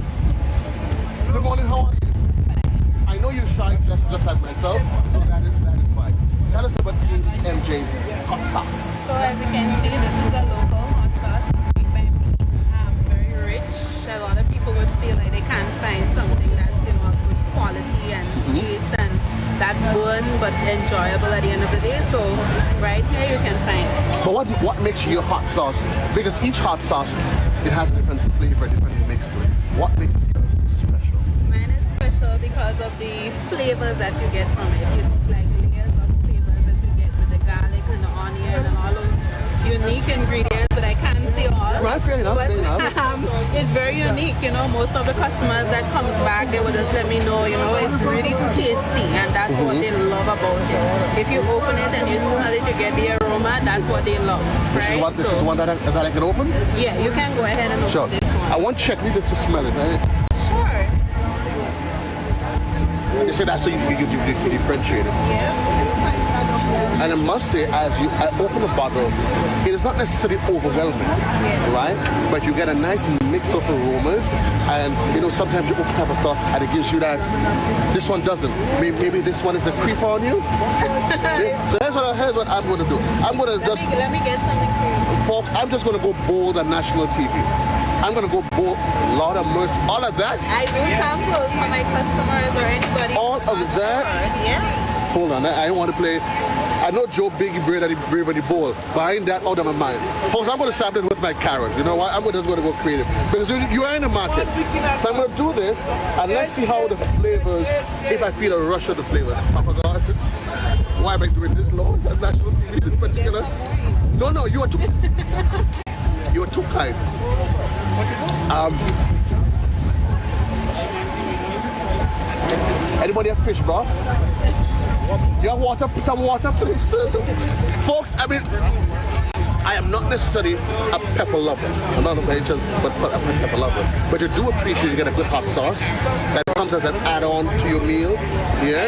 Good morning, how are you? I know you're shy just like myself, so that is fine. Tell us about MJ's hot sauce. So as you can see, this is a local hot sauce. It's made by me. Very rich. A lot of people would feel like they can't find something that's, of good quality and taste and that burn but enjoyable at the end of the day. So right here you can find it. But what makes your hot sauce? Because each hot sauce, it has a different flavor, different mix to it. What makes it special? Mine is special because of the flavors that you get from it. It's like layers of flavors that you get with the garlic and the onion and all those unique ingredients that I can't say all. Right, fair enough. But it's very unique. Most of the customers that comes back, they would just let me know, it's really tasty, and that's what they love about it. If you open it and you smell it, you get the aroma. That's what they love. Right? This is the one that I can open? Yeah, you can go ahead and open this one. I want Check just to smell it, right? Sure. You say that's so you differentiate it. Yeah. And I must say, I open a bottle, it is not necessarily overwhelming, right? But you get a nice mix of aromas, and sometimes you open up a sauce and it gives you that. This one doesn't. Maybe this one is a creep on you. So here's what I'm going to do. I'm going to let me get something for you, folks. I'm just going to go bold on national TV. I'm going to go bold, Lord of mercy, all of that. I do samples for my customers or anybody. All of that? Yeah. Hold on, I don't want to play. I know Joe Biggie Brave and the Bowl, but I ain't that out of my mind. Folks, I'm going to sample it with my carrot. You know what? I'm just going to go creative. Because you are in the market. So I'm going to do this, and let's see how the flavors, if I feel a rush of the flavors. Oh my God. Why am I doing this, Lord? That's national TV in particular. No, you are too... You are too kind. Anybody have fish broth? You have water? Put some water, please. Folks, I am not necessarily a pepper lover. I'm not a pepper lover. But you do appreciate you get a good hot sauce. That comes as an add-on to your meal. Yeah,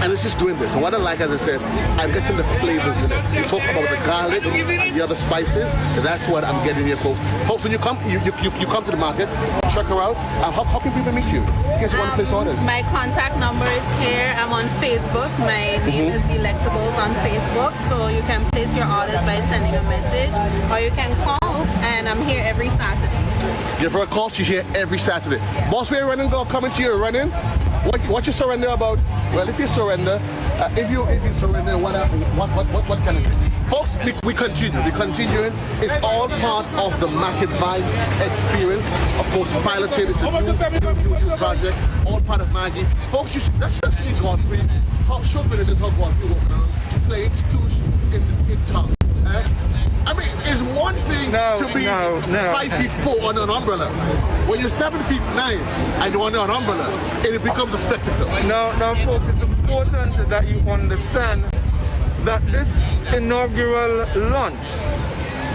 and it's just doing this. And what I like, as I said, I'm getting the flavors in it. You talk about the garlic and the other spices, and that's what I'm getting here, folks. Folks, when you come to the market, check her out. How can people meet you? In case you want to place orders. My contact number is here. I'm on Facebook. My name is Delectables on Facebook, so you can place your orders by sending a message, or you can call, and I'm here every Saturday. Give her a call. She's here every Saturday. Yeah. Boss, we're running. Girl, coming to you. Running. What you surrender about? Well, if you surrender, if you surrender, what kind of thing? Folks, we continue. We're continuing. It's all part of the Market Vibes experience. Of course, piloted. It's a new project. All part of Maggi. Folks, let's just see Godfrey. How short it is how Godfrey walking around playing stoosh in town. I mean, it's one thing to be 5'4" on an umbrella. When you're 7'9" and you're on an umbrella, it becomes a spectacle. Now, folks, it's important that you understand that this inaugural launch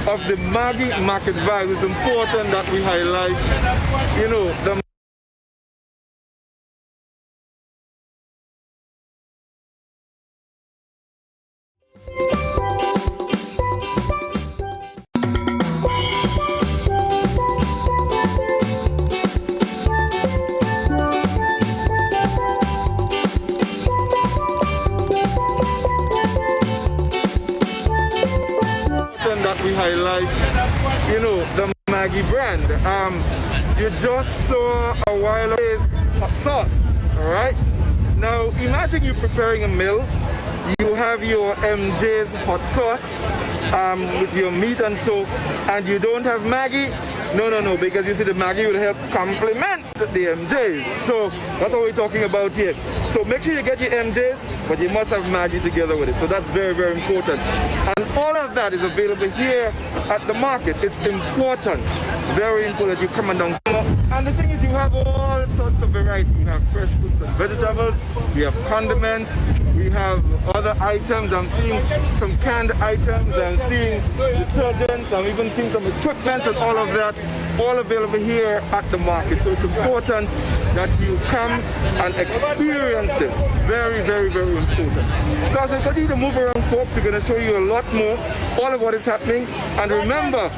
of the Maggi Market Vibes is important that we highlight, the the Maggi brand. You just saw a while ago hot sauce, all right? Now imagine you preparing a meal. You have your MJ's hot sauce with your meat and so, and you don't have Maggi. No, because you see the Maggi will help complement the MJ's. So that's what we're talking about here. So make sure you get your MJ's, but you must have Maggi together with it. So that's very, very important. And all of that is available here at the market. It's important, very important. You come down. And the thing is, you have all sorts of variety. You have fresh fruits and vegetables. We have condiments. We have other items. I'm seeing some canned items. I'm seeing detergents. I'm even seeing some equipment and all of that. All available here at the market. So it's important that you come and experience this. Very, very, very important. So as I continue to move around, folks, we're going to show you a lot more, all of what is happening. And remember,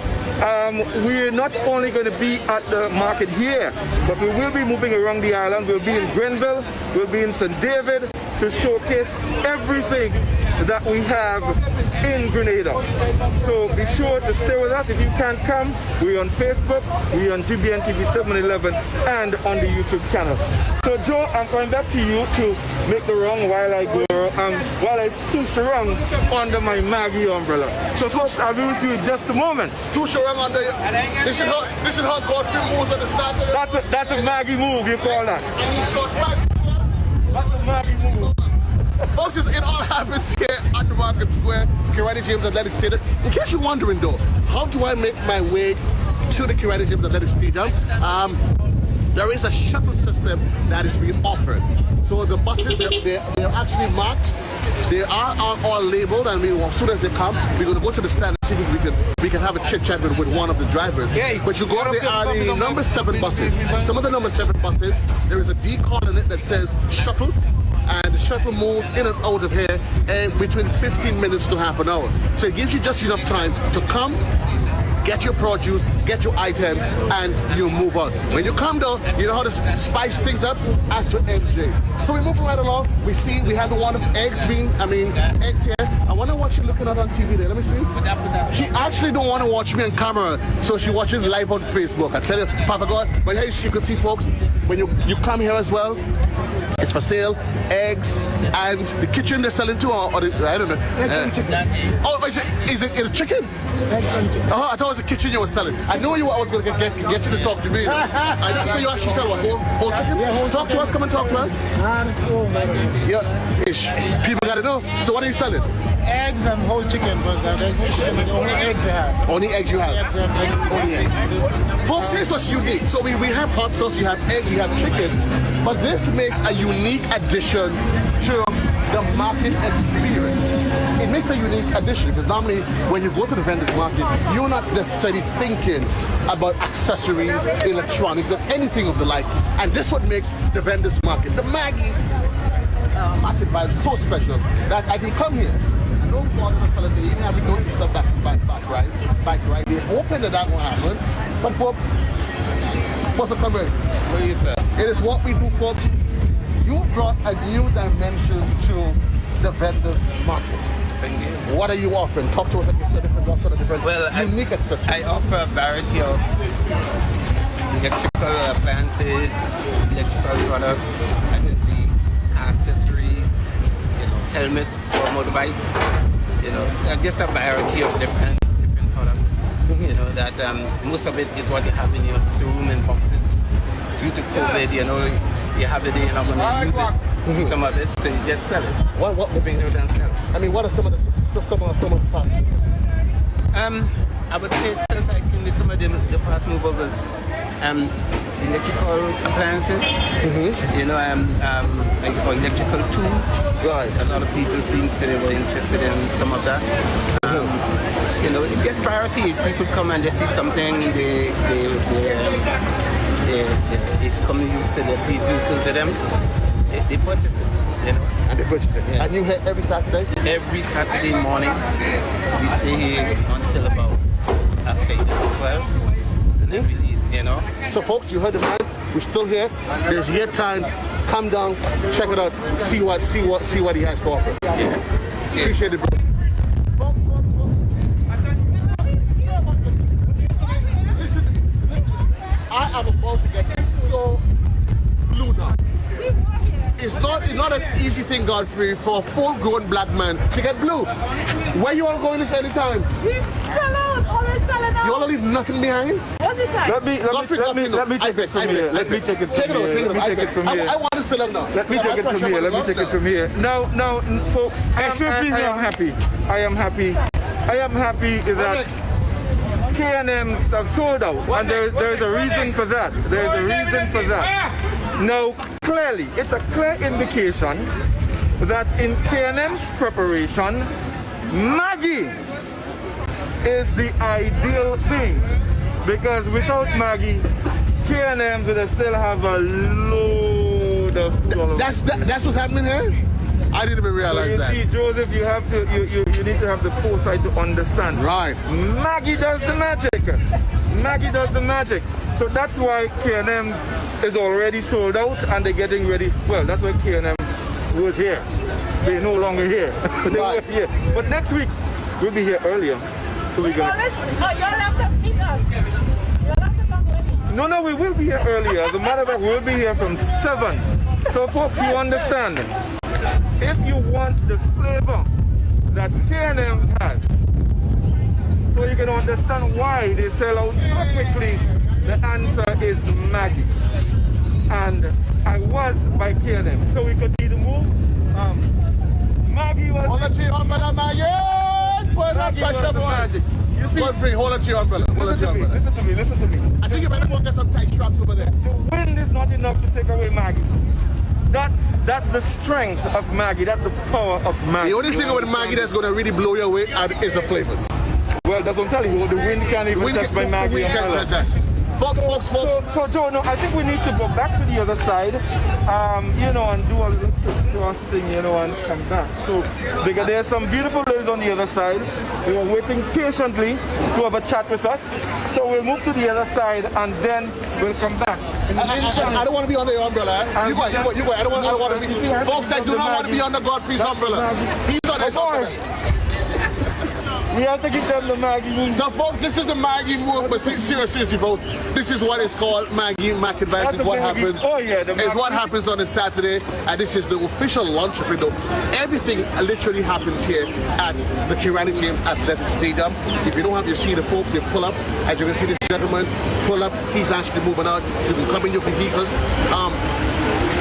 we're not only going to be at the market here, but we will be moving around the island. We'll be in Grenville, we'll be in St. David to showcase everything that we have in Grenada. So be sure to stay with us. If you can't come, we're on Facebook, we're on GBN TV 711 and on the YouTube channel. So Joe, I'm going back to you to make the run while I go, while I stoosh around under my Maggi umbrella. So folks, I'll be with you in just a moment. Stoosh around under you. This is how Godfrey moves on the Saturday. That's a Maggi move, you call that. And he's short past. That's a Maggi move. Folks, it all happens here at the Market Square, Kirani James Athletic Stadium. In case you're wondering though, how do I make my way to the Kirani James Athletic Stadium? There is a shuttle system that is being offered. So the buses, they're actually marked. They are all labeled, and as soon as they come, we're going to go to the stand and see if we can have a chit chat with one of the drivers. But you go, there are the number 7 buses. Some of the number 7 buses, there is a decal in it that says shuttle. And the shuttle moves in and out of here between 15 minutes to half an hour. So it gives you just enough time to come, get your produce, get your items, and you move on. When you come though, you know how to spice things up? Ask your MJ. So we move right along. We have the one of eggs here. I wonder what she's looking at on TV there. Let me see. She actually don't want to watch me on camera, so she watches live on Facebook. I tell you, Papa God. But hey, you can see, folks, when you come here as well, it's for sale, eggs, and the kitchen they're selling too, or I don't know. Is it a chicken? Oh, I thought it was a kitchen you were selling. I know I was going to get you to talk to me. So you actually sell what, whole chicken? Yeah, talk to us, come and talk to us. Yeah, people got to know. So what are you selling? Eggs and whole chicken, but the only eggs we have. Only eggs you have? Only eggs. Folks, here's what's unique. So we have hot sauce, we have eggs, we have chicken, but this makes a unique addition to the market experience. it makes a unique addition because normally when you go to the vendors market, you're not necessarily thinking about accessories, electronics, or anything of the like. And this what makes the vendors market, the Maggi market vibe, so special that I can come here. I know part of the fellas, they even have no Easter back right. They hoping that won't happen. But folks, what's the comment? What do you say? It is what we do, folks. You brought a new dimension to the vendors market. Thank you. What are you offering? Talk to us like you said, different unique accessories. I offer a variety of electrical appliances, electrical products, I can see accessories, helmets for motorbikes, so just a variety of different products, that most of it is what you have in your storeroom in boxes. Due to COVID, you have it, you're not going to use it, some of it, so you just sell it. What you bring it and sell it. I mean, what are some of the fast movers? I would say since I can some of the fast movers, electrical appliances, or electrical tools. Right. A lot of people seem to be interested in some of that. It gets priority. If people come and they see something, they come used to, they see it's useful to them, they purchase it. And they purchase it. Yeah. And you here every Saturday? Every Saturday morning. We stay here until about after 12. And then we leave, So folks, you heard the man. We're still here. There's yet time. Come down, check it out, see what he has to offer. Yeah. Appreciate it, bro. I am about to get so blue now. It's not an easy thing, Godfrey, for a full-grown black man to get blue. Where you all going this anytime? We sell out, always selling out. You all leave nothing behind? What's the time? Let me take it from here. Let me take it from here. I want to sell them now. Let me take it from here. Now, folks, I am happy. I am happy that K&Ms have sold out, and there is a reason for that. Now, clearly, it's a clear indication that in K&M's preparation, Maggi is the ideal thing, because without Maggi, K&M's would still have a load of food. That's what's happening here? I didn't even realize that. You see, Joseph, you need to have the foresight to understand. Right. Maggi does the magic. So that's why K&M's is already sold out and they're getting ready. Well, that's why K&M was here. They're no longer here. They were here. But next week, we'll be here earlier. So we're gonna... You'll have to meet us. You'll have to come with me. No, we will be here earlier. As a matter of fact, we'll be here from 7. So folks, you understand. If you want the flavor that K&M has, so you can understand why they sell out so quickly, the answer is Maggi. And I was by K&M. So we continue to move. Maggi was... Hold on to your umbrella, Maggi! Maggi was the magic. You see? Godfrey, hold on to your umbrella. Listen to me. I think you better go get some tight straps over there. The wind is not enough to take away Maggi. That's the strength of Maggi. That's the power of Maggi. The only thing about Maggi that's going to really blow you away is the flavors. Well, that's what I'm telling you. The wind can't even touch my Maggi. The wind can't touch that. Folks. So Joe, no, I think we need to go back to the other side, and do a little thrusting, and come back. So, because there's some beautiful ladies on the other side. We were waiting patiently to have a chat with us. So we'll move to the other side, and then we'll come back. I don't want to be under your umbrella. You go. I don't want to be. Folks, I do not want to be under Godfrey's umbrella. He's on his umbrella. We have to give them the Maggi move. So folks, this is the Maggi move, but seriously folks, this is what is called Maggi Market Vibes. It's what happens. Oh yeah, it's what happens on a Saturday, and this is the official launch of it. Everything literally happens here at the Kirani James Athletic Stadium. If you don't have your seat, the folks, they pull up. As you can see, this gentleman pull up. He's actually moving out. You can come in your vehicles.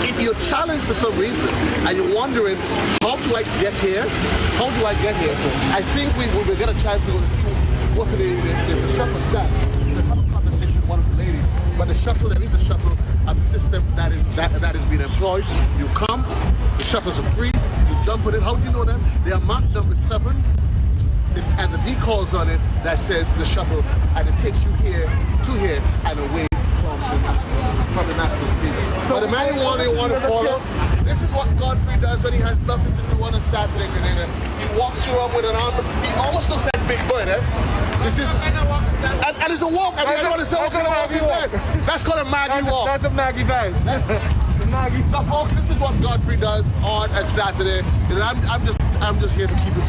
If you're challenged for some reason and you're wondering, how do I get here? I think we will get a chance to go to the shuttle stand. To have a conversation with one of the ladies. But the shuttle, there is a shuttle system that is being employed. You come, the shuttles are free. You jump on it. How do you know them? They are marked number 7. And the decals on it that says the shuttle, and it takes you here to here and away from the national stadium. But the man you want to follow, this is what Godfrey does when he has nothing to do on a Saturday. He walks around with an arm. He almost looks like Big Bird, eh? This is, and it's a walk. I mean, I want to say what kind of walk is that? That's called a Maggi walk. That's a Maggi vibe. Maggi. So folks, this is what Godfrey does on a Saturday. You know, I'm just here to keep it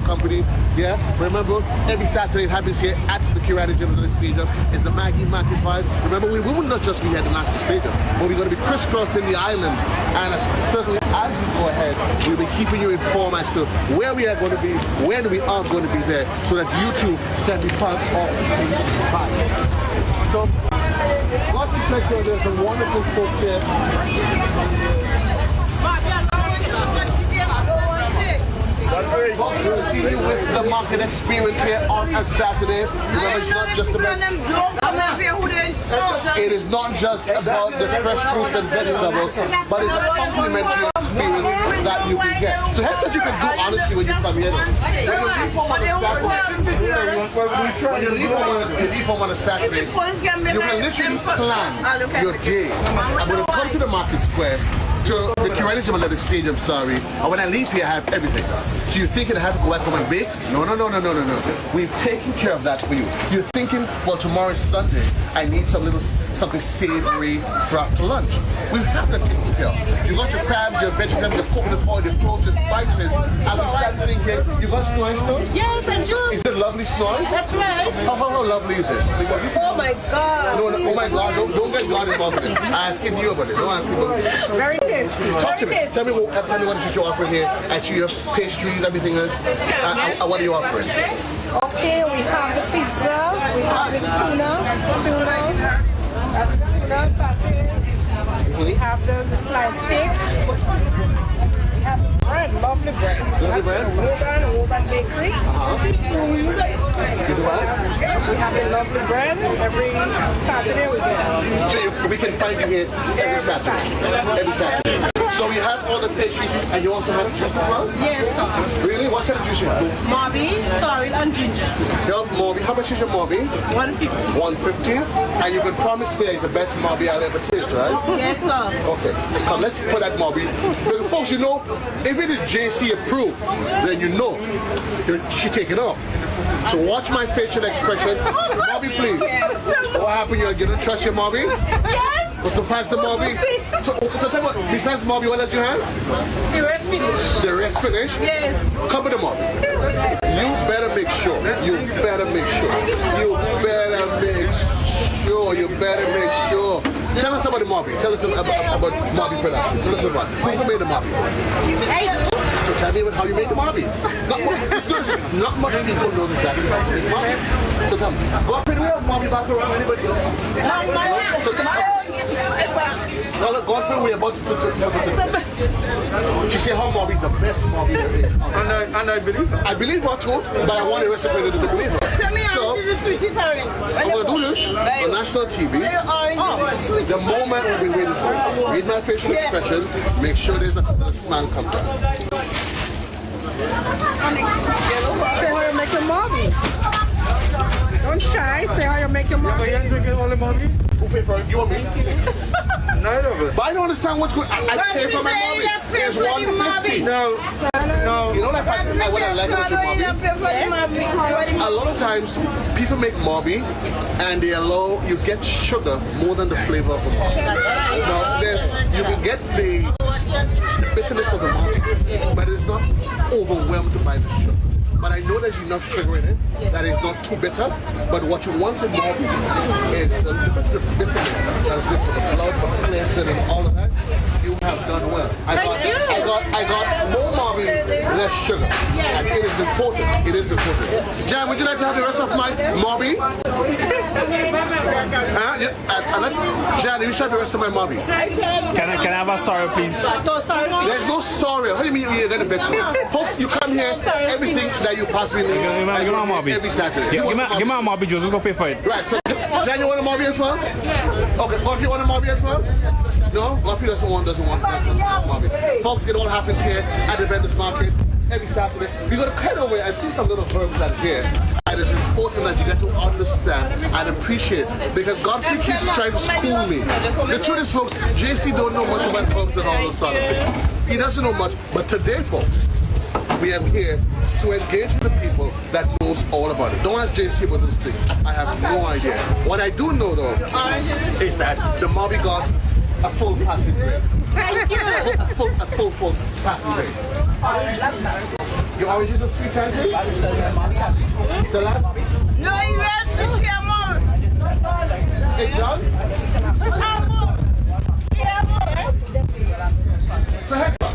company. Yeah. Remember, every Saturday it happens here at the Kirani Gym Stadium. It's the Maggi Market Vibes. Remember, we will not just be at the National Stadium, but we're going to be crisscrossing the island. And certainly as we go ahead, we'll be keeping you informed as to where we are going to be, when we are going to be there, so that you too can be part of the vibe. So, God bless you. There's some wonderful folks here. We'll continue with the market experience here on a Saturday. Remember, it's not just about it is not just about the fresh fruits and vegetables, but it's a complimentary experience that you can get. So here's what you can do honestly when you come here. When you leave home on a Saturday, you can literally plan your day. I'm going to come to the market square, to the Kirani Gym Stadium, and when I leave here, I have everything. So you're thinking I have to go back home and bake? No. We've taken care of that for you. You're thinking, well, tomorrow is Sunday. I need something savory for after lunch. We have that taken care of. You got your crabs, your vegetables, your coconut oil, your cloves, your spices, and we start thinking, you got snoise too? Yes, and juice. Is it lovely snoise? That's right. How lovely is it? Oh my God. No, oh my God, don't get God involved in it. I'm asking you about it. Don't ask me about it. Very tasty. Talk to me. Tell me what it is you're offering here. Actually, your pastries, everything else. What are you offering? Okay, we have the pizza, we have the tuna patties, we have the sliced cake, we have the bread, lovely bread. Lovely bread? Woburn Bakery. We have a lovely bread every Saturday we get. So we can find you here every Saturday. Every Saturday. So we have all the pastries, and you also have juice as well? Yes, sir. Really? What kind of juice you have? Morbi, sorrel, and ginger. Morbi. How much is your Morbi? 150. 150? And you can promise me it's the best Morbi I'll ever taste, right? Yes, sir. Okay. Come, let's put that Morbi. But folks, you know, if it is JC approved, then you know she's taking off. So watch my facial expression. Morbi, please. What happened? You don't trust your Morbi? Yes. So pass the Morbi. So tell me, besides Morbi, what else you have? The rest finish. The rest finish? Yes. Come with the Morbi. You better make sure. You better make sure. You better make sure. You better make sure. Tell us about the Morbi. Tell us about Morbi production. Tell us about who made the Morbi. So tell me about how you made the Morbi. Not much people know exactly how to make the Morbi. So tell me, go up in where Morbi back around anybody else? So tell me. Well, Godfrey, we're about to she said her Morbi is the best Morbi there is. And I believe her. I believe her too, but I want the recipe to believe her. Tell me how to do the sweetie sorry. I'm going to do this on national TV. The moment we'll be waiting for it. Read my facial expression. Make sure there's a smile comes out. Say how you make your Morbi. Don't shy. Say how you make your Morbi. Are you drinking all the Morbi? Who paid for it? You or me? Neither of us. But I don't understand what's going on. I pay for my Morbi. There's 150. No. You know what I like about your Morbi? A lot of times, people make Morbi and they allow you get sugar more than the flavor of the Morbi. Now, you can get the bitterness of the Morbi, but it's not overwhelmed by the sugar. But I know there's enough sugar in it that is not too bitter. But what you want in Morbi is the bitterness that is good for the blood, for the cleansing, and all of that. You have done well. I got more Morbi, less sugar. And it is important. It is important. Jan, would you like to have the rest of my Morbi? Jan, you should have the rest of my Morbi. Can I have a sorry, please? No, sorry. There's no sorry. How do you mean you're going to bet you? Folks, you come here, everything that you possibly need. Give me a Morbi. Every Saturday. Give me a Morbi, Jules. We'll go pay for it. Right. So, Jan, you want a Morbi as well? Yeah. Okay. Godfrey, you want a Morbi as well? No, Godfrey doesn't want Marvin. Folks, it all happens here at the vendors market every Saturday. We're going to head over and see some little herbs that are here. And it's important that you get to understand and appreciate, because Godfrey keeps trying to school me. The truth is, folks, JC don't know much about herbs and all those sort of things. He doesn't know much, but today, folks, we are here to engage with the people that knows all about it. Don't ask JC about those things. I have no idea. What I do know, though, is that the Marby got a full passing grade. Thank you. A full passing grade. Your oranges are sweet, auntie? The last? No, you are sweet, amor. It's done? So Hector.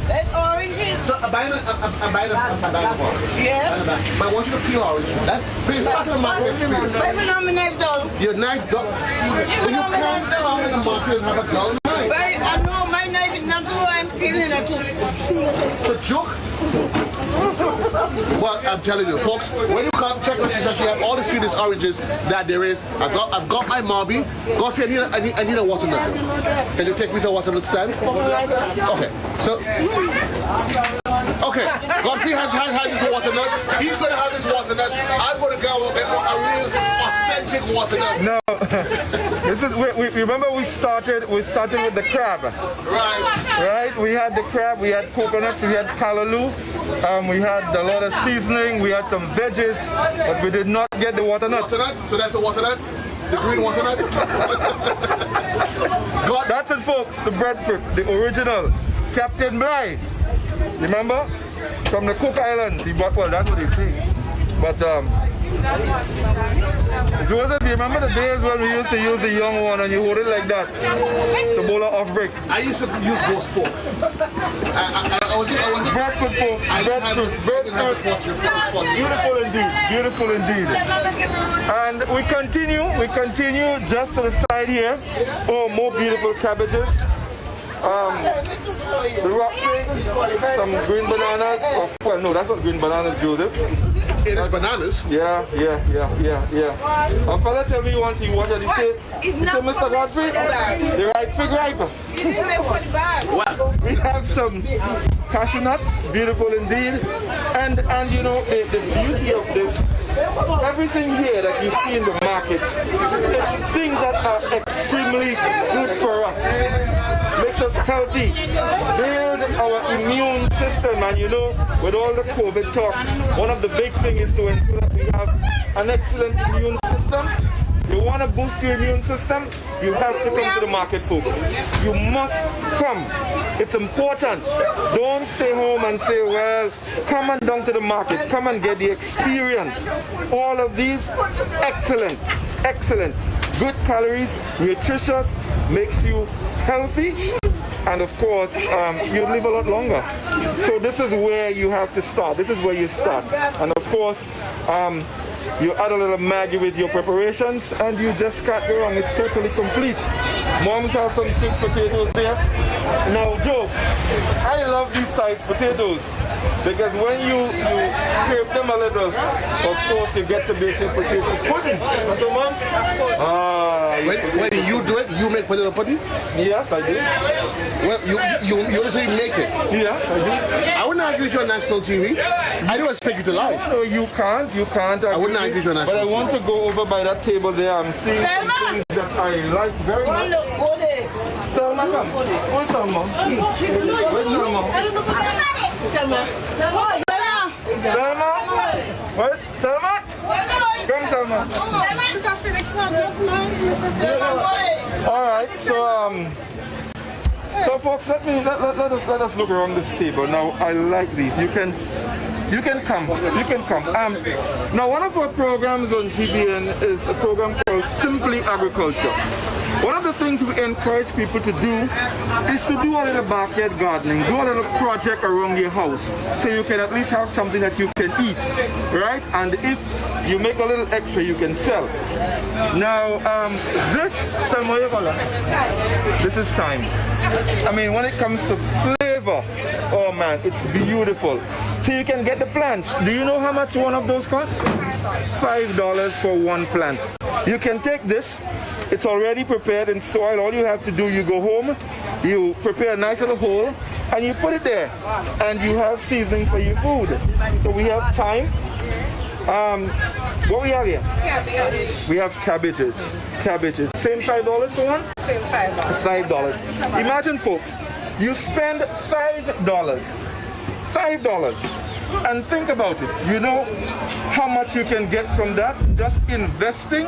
That's oranges. So I'm buying a orange. Yeah. But I want you to peel orange. That's please pass the market experience. My knife dull. Your knife dull. Well, you can't come in the market and have a dull knife. I know my knife is not good. I'm peeling it too. The joke? Well, I'm telling you, folks, when you come check what she says, she has all the sweetest oranges that there is. I've got my Marby. Godfrey, I need a watermelon. Can you take me to a watermelon stand? Okay, so okay, Godfrey has his watermelon. He's gonna have his watermelon. I'm gonna go and get a real authentic watermelon. No, this is we remember we started with the crab. Right. We had the crab. We had coconuts. We had callaloo. We had a lot of seasoning. We had some veggies, but we did not get the watermelon. Watermelon? So that's a watermelon? The green watermelon? That's it, folks. The breadfruit, the original Captain Blythe. Remember? From the Cook Islands. Well, that's what they say. But Joseph, you remember the days when we used to use the young one and you hold it like that to bowl it off break? I used to use ghost pork. I was breadfruit pork. Breadfruit. Beautiful indeed. Beautiful indeed. And we continue just to the side here. Oh, more beautiful cabbages. The rock fig, some green bananas. Oh, well, no, that's not green bananas, Joseph. It is bananas. Yeah. A fella tell me once he watched it, he said, Mr. Godfrey, the right fig ripe. We have some cashew nuts, beautiful indeed. And you know, the beauty of this, everything here that you see in the market, it's things that are extremely good for us. Makes us healthy, build our immune system, and you know, with all the COVID talk, one of the big things is to ensure that we have an excellent immune system. You want to boost your immune system, you have to come to the market, folks. You must come. It's important. Don't stay home and say, well, come on down to the market. Come and get the experience. All of these, excellent. Good calories, nutritious, makes you healthy, and of course, you live a lot longer. So this is where you have to start. This is where you start. And of course, you add a little Maggi with your preparations, and you just can't go wrong. It's totally complete. Moms have some sweet potatoes there. Now, Joe, I love these sized potatoes because when you scrape them a little, of course, you get to make your potato pudding. So, Mom, when you do it, you make potato pudding? Yes, I do. Well, you usually make it? Yeah, I do. I wouldn't argue with you on national TV. I don't expect you to lie. No, you can't. I wouldn't argue with you on national TV. But I want to go over by that table there. I'm seeing some things that I like very much. Selma, come. Where's Selma? Where's Selma? Selma? What? Selma? Come, Selma. All right, so folks, let us look around this table. Now, I like these. You can come. Now, one of our programs on GBN is a program called Simply Agriculture. One of the things we encourage people to do is to do a little backyard gardening, do a little project around your house, so you can at least have something that you can eat, right? And if you make a little extra, you can sell. Now, this is time. I mean, when it comes to flavor, oh man, it's beautiful. So you can get the plants. Do you know how much one of those costs? $5 for one plant. You can take this. It's already prepared in soil. All you have to do, you go home, you prepare a nice little hole, and you put it there. And you have seasoning for your food. So we have thyme. What we have here? Cabbage. We have cabbages. Cabbages. Same $5 for one? Same $5. $5. Imagine, folks, you spend $5. $5. And think about it. You know how much you can get from that? Just investing.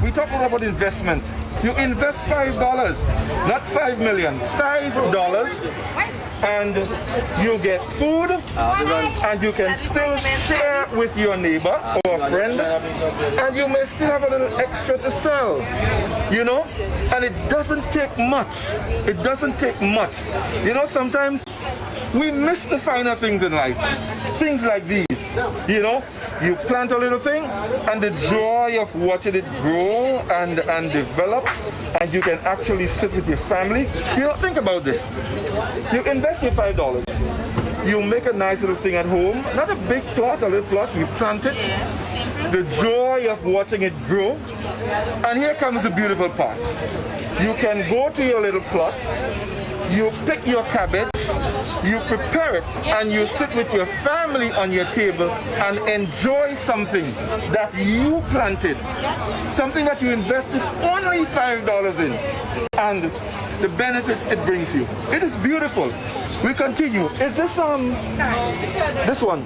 We talk about investment. You invest $5, not $5 million, $5, and you get food, and you can still share with your neighbor or friend, and you may still have a little extra to sell, you know? And it doesn't take much. It doesn't take much. You know, sometimes we miss the finer things in life. Things like these, you know? You plant a little thing, and the joy of watching it grow and develop, and you can actually sit with your family. You know, think about this. You invest your $5. You make a nice little thing at home. Not a big plot, a little plot. You plant it. The joy of watching it grow. And here comes the beautiful part. You can go to your little plot. You pick your cabbage, you prepare it, and you sit with your family on your table and enjoy something that you planted, something that you invested only $5 in, and the benefits it brings you. It is beautiful. We continue. Is this this one?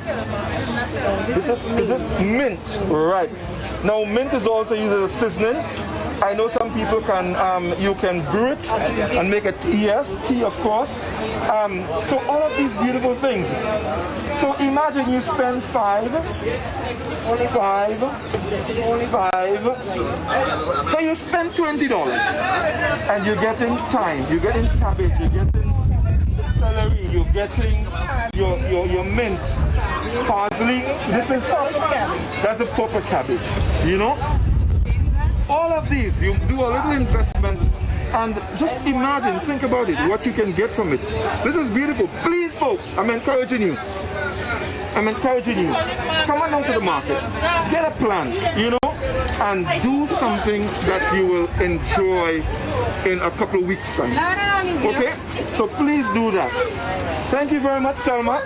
Is this mint? Right. Now mint is also used as a seasoning. I know some people can, you can brew it and make a tea, yes, tea of course. So all of these beautiful things. So imagine you spend $5. So you spend $20 and you're getting thyme, you're getting cabbage, you're getting celery, you're getting your mint, parsley. This is that's the proper cabbage, you know? All of these, you do a little investment and just imagine, think about it, what you can get from it. This is beautiful. Please, folks, I'm encouraging you. Come on down to the market, get a plant, you know, and do something that you will enjoy in a couple of weeks' time. Okay? So please do that. Thank you very much, Selma.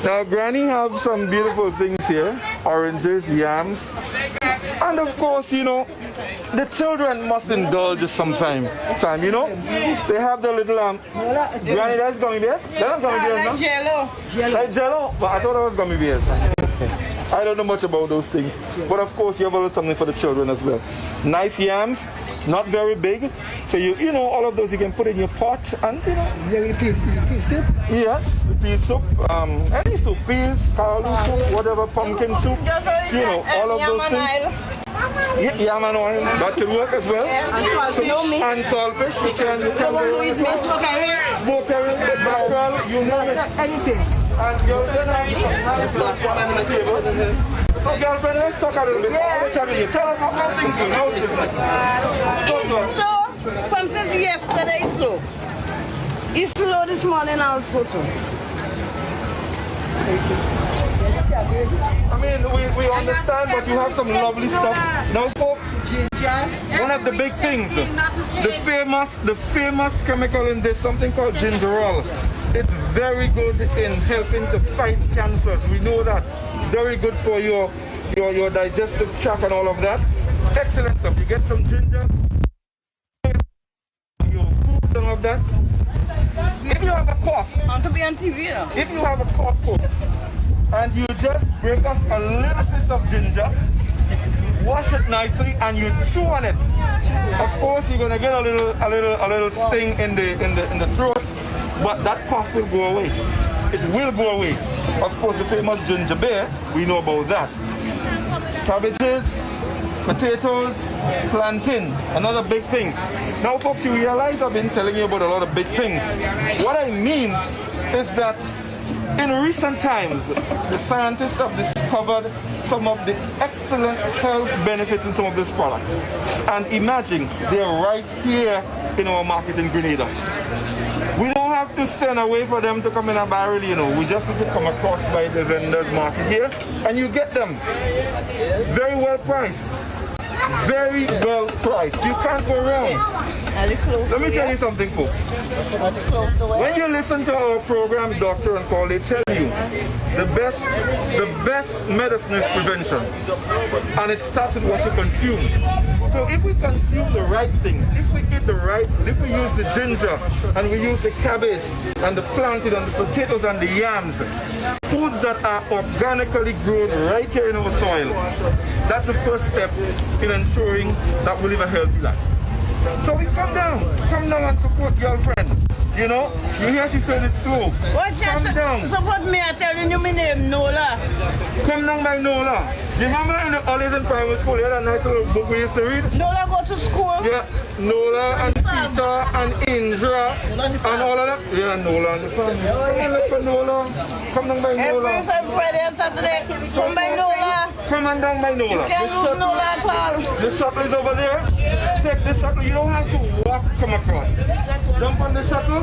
Now, Granny have some beautiful things here. Oranges, yams. And of course, you know, the children must indulge sometime, you know. They have the little Granny, that's gummy bears? They're not gummy bears, no? Jello. Like Jello? But I thought it was gummy bears. I don't know much about those things. But of course, you have a little something for the children as well. Nice yams, not very big. So you know, all of those you can put in your pot and, you know. Pea soup? Yes, the pea soup. Any soup, peas, scallow soup, whatever, pumpkin soup. You know, all of those things. Yam and oil, that could work as well. And saltfish, you can smoke herring, mackerel, you name it. Anything. And girlfriend, have on the table. So girlfriend, let's talk a little bit. Tell us how things go. How's business? So, from since yesterday, it's slow. It's slow this morning also too. I mean, we understand, but you have some lovely stuff. Now, folks, one of the big things, the famous chemical in this, something called gingerol. It's very good in helping to fight cancers. We know that. Very good for your digestive tract and all of that. Excellent stuff. You get some ginger, your food and all of that. If you have a cough, if you have a cough, folks, and you just break off a little piece of ginger, wash it nicely, and you chew on it. Of course, you're gonna get a little sting in the throat, but that cough will go away. It will go away. Of course, the famous ginger beer, we know about that. Cabbages, potatoes, plantain, another big thing. Now, folks, you realize I've been telling you about a lot of big things. What I mean is that in recent times, the scientists have discovered some of the excellent health benefits in some of these products. And imagine, they're right here in our market in Grenada. We don't have to send away for them to come in a barrel, you know. We just need to come across by the vendors market here and you get them. Very well priced. Very well priced. You can't go wrong. Let me tell you something, folks. When you listen to our program, Doctor and Call, they tell you the best medicine is prevention. And it starts with what you consume. So if we consume the right things, if we eat the right, if we use the ginger and we use the cabbage and the plantain and the potatoes and the yams, foods that are organically grown right here in our soil, that's the first step in ensuring that we live a healthy life. So we come down and support girlfriend. You know, you hear she said it slow. Come down. Support me, I'm telling you my name, Nola. Come down by Nola. You remember in the always in primary school, you had a nice little book we used to read? Nola go to school. Yeah, Nola and Peter and Indra and all of that. Yeah, Nola and the family. Come on, look for Nola. Come down by Nola. Every Friday and Saturday, come by Nola. Come on down by Nola. You can't lose Nola at all. The shuttle is over there. Take the shuttle. You don't have to walk, come across. Jump on the shuttle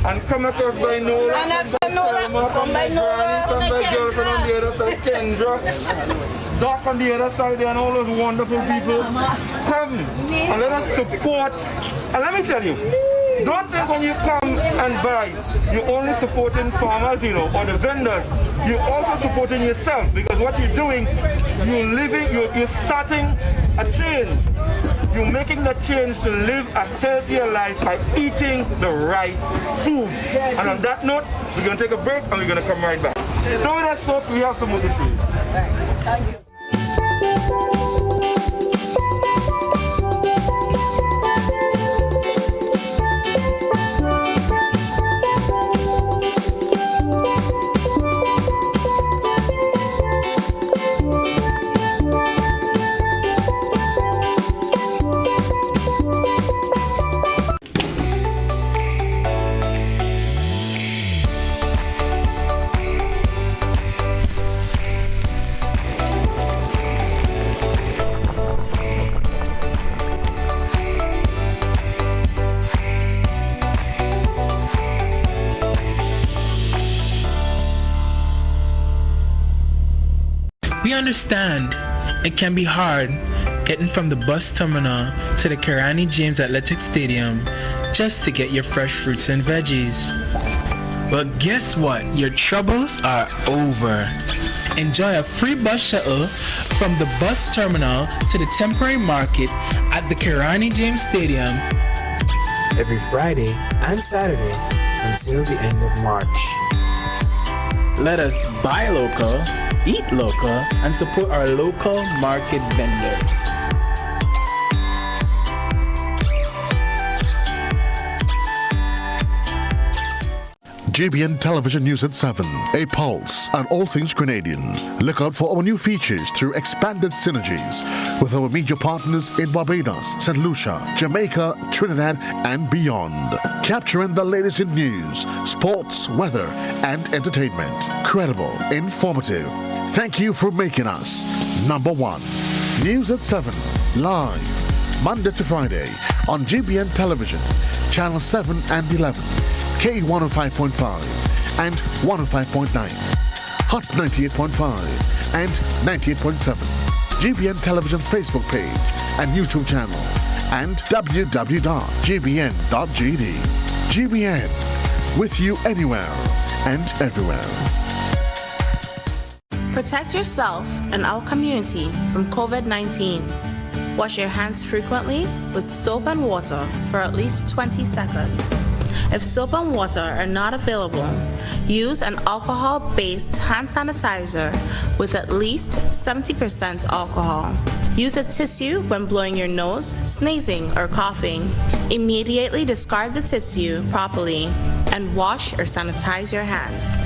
and come across by Nola. And after Nola, come by Nola. Come by girlfriend on the other side, Kendra. Doc on the other side there and all those wonderful people. Come and let us support. And let me tell you, don't think when you come and buy, you're only supporting farmers, you know, or the vendors. You're also supporting yourself because what you're doing, you're starting a change. You're making the change to live a healthier life by eating the right foods. And on that note, we're going to take a break and we're going to come right back. Stay with us, folks. We have some more to see. Thank you. We understand it can be hard getting from the bus terminal to the Kirani James Athletic Stadium just to get your fresh fruits and veggies. But guess what? Your troubles are over. Enjoy a free bus shuttle from the bus terminal to the temporary market at the Kirani James Stadium every Friday and Saturday until the end of March. Let us buy local, eat local, and support our local market vendors. GBN Television News at 7, a pulse on all things Grenadian. Look out for our new features through expanded synergies with our media partners in Barbados, St. Lucia, Jamaica, Trinidad, and beyond. Capturing the latest in news, sports, weather, and entertainment. Credible, informative. Thank you for making us number one. News at 7, live, Monday to Friday on GBN Television, Channel 7 and 11. K105.5 and 105.9, Hot 98.5 and 98.7, GBN Television Facebook page and YouTube channel, and www.gbn.gd. GBN, with you anywhere and everywhere. Protect yourself and our community from COVID-19. Wash your hands frequently with soap and water for at least 20 seconds. If soap and water are not available, use an alcohol-based hand sanitizer with at least 70% alcohol. Use a tissue when blowing your nose, sneezing, or coughing. Immediately discard the tissue properly and wash or sanitize your hands.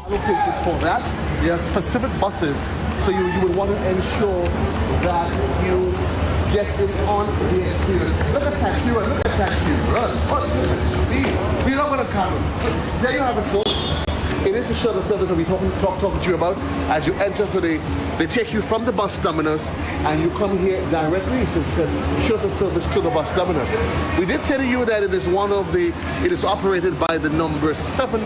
Allocated for that, there are specific buses. So you would want to ensure that you get in on the experience. Look at that queue, look at that queue. Run. We're not going to come. There you have it, folks. It is the shuttle service that we're talking to you about. As you enter, so they take you from the bus terminus and you come here directly. So it's a shuttle service to the bus terminus. We did say to you that it is operated by the number 7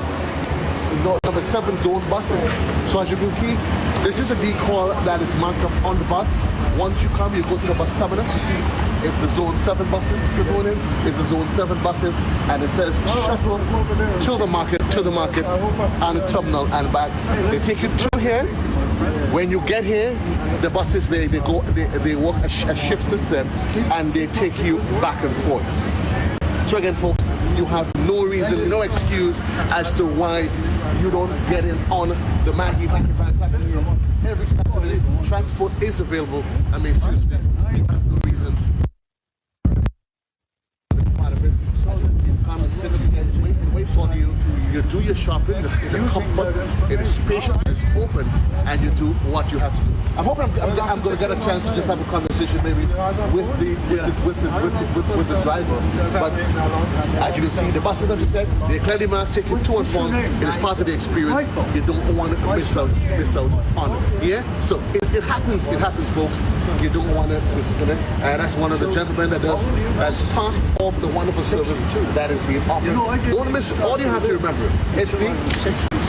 zone buses. So as you can see, this is the decal that is marked up on the bus. Once you come, you go to the bus terminus, you see it's the zone 7 buses you're going in. It's the zone 7 buses, and it says shuttle to the market, and the terminal and back. They take you through here. When you get here, the buses they work a shift system, and they take you back and forth. So again, folks, you have no reason, no excuse as to why you don't get in on the Maggi vibes happening here every Saturday. Transport is available. I mean, seriously, you have no reason. Come and sit and wait for you. You do your shopping in the comfort, it is spacious, it is open, and you do what you have to do. I'm hoping I'm going to get a chance to just have a conversation maybe with the driver. But as you can see, the buses, as you said, they clearly marked, take you to and from. It is part of the experience. You don't want to miss out on it. Yeah? So it happens, folks. You don't want to miss out on it. And that's one of the gentlemen that does as part of the wonderful service that is being offered. Don't miss it. All you have to remember, it's the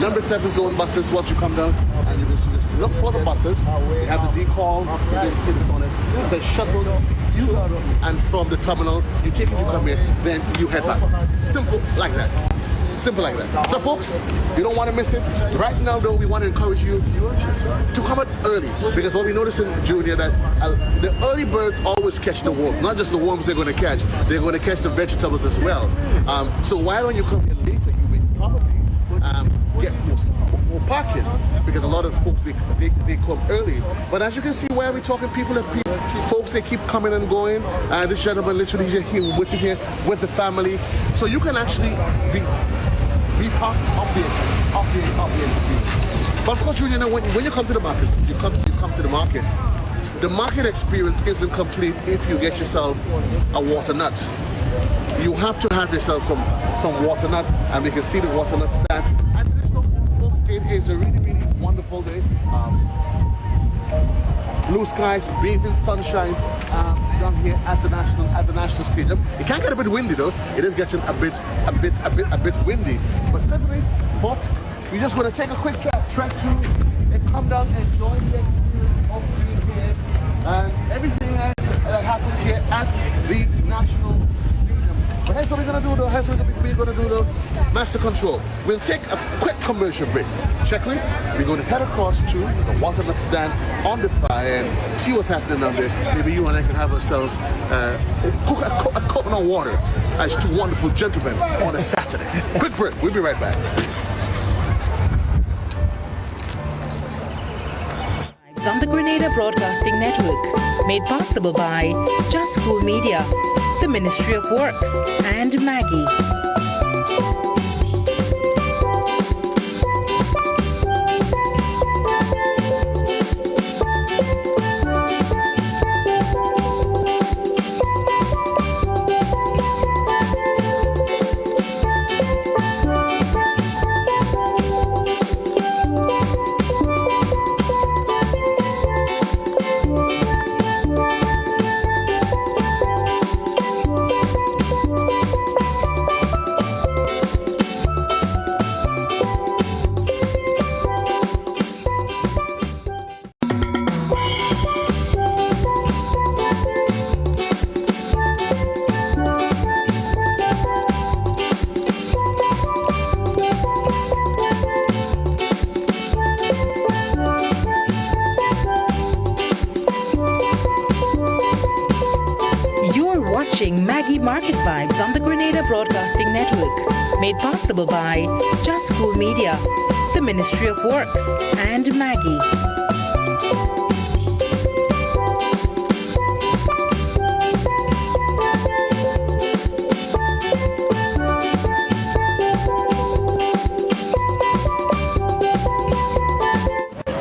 number 7 zone buses. Once you come down, and you will see this. Look for the buses. They have the decal. It is on it. It says shuttle to and from the terminal. You take it, you come here, then you head back. Simple like that. Simple like that. So folks, you don't want to miss it. Right now though, we want to encourage you to come out early, because what we noticed in Junior that the early birds always catch the worms. Not just the worms they're going to catch, they're going to catch the vegetables as well. So why don't you come here later? You will probably get more parking, because a lot of folks they come early. But as you can see, where we're talking, folks they keep coming and going. This gentleman literally here with you here with the family, so you can actually be part of the experience. But of course, you know, when you come to the market, you come to the market. The market experience isn't complete if you get yourself a water nut. You have to have yourself some water nut, and we can see the water nut stand. As it is, folks, it is a really, really wonderful day. Blue skies, bathing sunshine down here at the National Stadium. It can get a bit windy though. It is getting a bit windy. But certainly, folks, we're just going to take a quick trek through and come down and enjoy the experience of being here and everything else that happens here at the National Stadium. But here's what we're going to do though. Master Control. We'll take a quick commercial break. Checkly, we're going to head across to the water nut stand on the fire and see what's happening down there. Maybe you and I can have ourselves a coconut water as two wonderful gentlemen on a Saturday. Quick break. We'll be right back. On the Grenada Broadcasting Network, made possible by Just School Media, the Ministry of Works, and Maggi. Maggi Market Vibes on the Grenada Broadcasting Network, made possible by Just School Media, the Ministry of Works, and Maggi.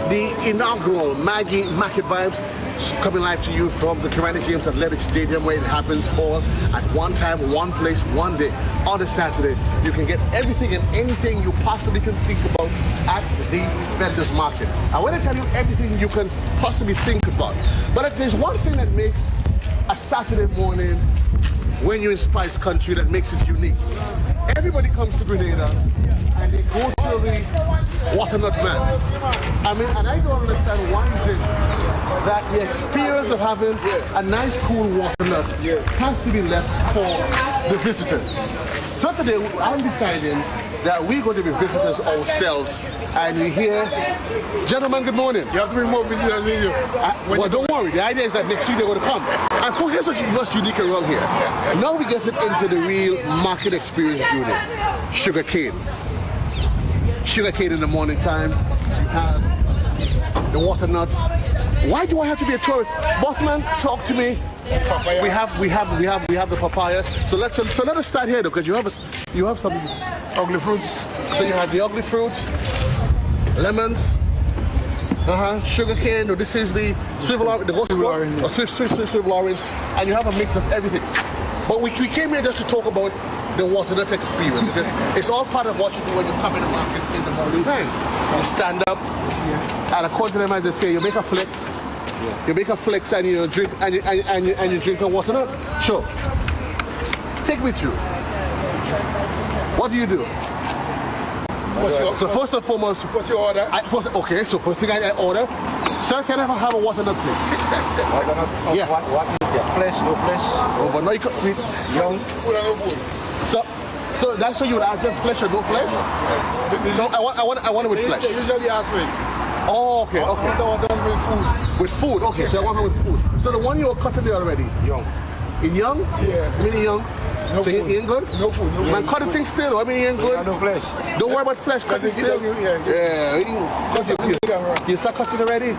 The inaugural Maggi Market Vibes coming live to you from the Karani James Athletic Stadium, where it happens all at one time, one place, one day, on a Saturday. You can get everything and anything you possibly can think about at the vendors market. I want to tell you everything you can possibly think about. But if there's one thing that makes a Saturday morning when you're in Spice Country that makes it unique. Everybody comes to Grenada and they go to the Watermelon Man. I mean, and I don't understand why is it that the experience of having a nice cool watermelon has to be left for the visitors. So today I'm deciding that we're going to be visitors ourselves, and we're here. Gentlemen, good morning. You have to bring more visitors with you. Well, don't worry. The idea is that next week they're going to come. And so here's what's unique around here. Now we get it into the real market experience unit. Sugar cane. Sugar cane in the morning time. You have the watermelon. Why do I have to be a tourist? Bossman, talk to me. Papaya. We have the papaya. So let us start here though, because you have some Ugly fruits. So you have the ugly fruits, lemons, sugar cane. This is the swivel orange, swivel orange, and you have a mix of everything. But we came here just to talk about the watermelon experience, because it's all part of what you do when you come in the market in the morning time. You stand up, and according to them, as they say, you make a flex. You make a flex and you drink and you drink a watermelon. Sure. Take me through. What do you do? So first and foremost, What's your order? Okay, so first thing I order. Sir, can I have a watermelon, please? Watermelon? Yeah. What is it? Flesh, no flesh? Oh, but no, you sweet. Young? Food and no food. So that's what you would ask them, flesh or no flesh? No, I want it with flesh. They usually ask for it. Oh, okay. I want the watermelon with food. With food, okay. So I want her with food. So the one you were cutting there already? Young. In young? Yeah. Really young? No so food. He ain't good? No food. No Man, food. cut the thing still. I mean, he ain't good. No flesh. Don't worry about flesh. Cut it still. You start cutting already,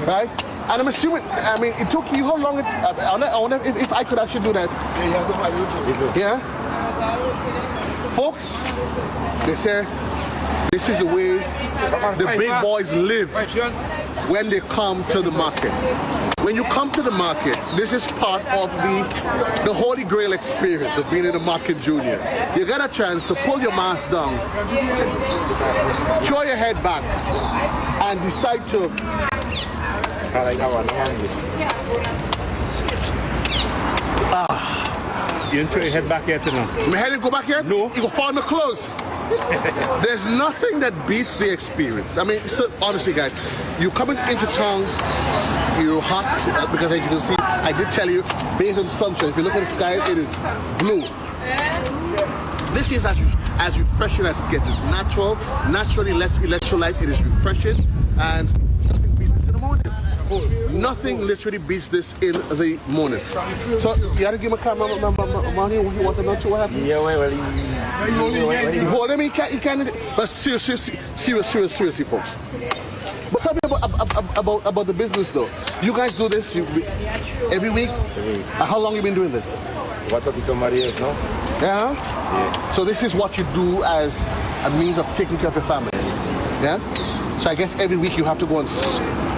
right? And I'm assuming. I mean, it took you how long? I wonder if I could actually do that. Yeah. Folks, they say this is the way the big boys live when they come to the market. When you come to the market, this is part of the Holy Grail experience of being in the market junior. You get a chance to pull your mask down, throw your head back, and decide to. I like that one. You didn't throw your head back yet, you know? My head didn't go back yet? No. You go fall in the clothes. There's nothing that beats the experience. I mean, so, honestly, guys, you coming into town, you're hot, because as you can see, I did tell you, based on the sunshine, if you look at the sky, it is blue. This is as refreshing as it gets. It's naturally electrolyte. It is refreshing, and nothing beats this in the morning. Nothing literally beats this in the morning. So you had to give my camera money. You want to know what happened? Yeah, well, Hold him. He can't. But seriously, folks. But tell me about the business, though. You guys do this every week? How long have you been doing this? What talking somebody else, no? Yeah. So this is what you do as a means of taking care of your family. Yeah. So I guess every week you have to go and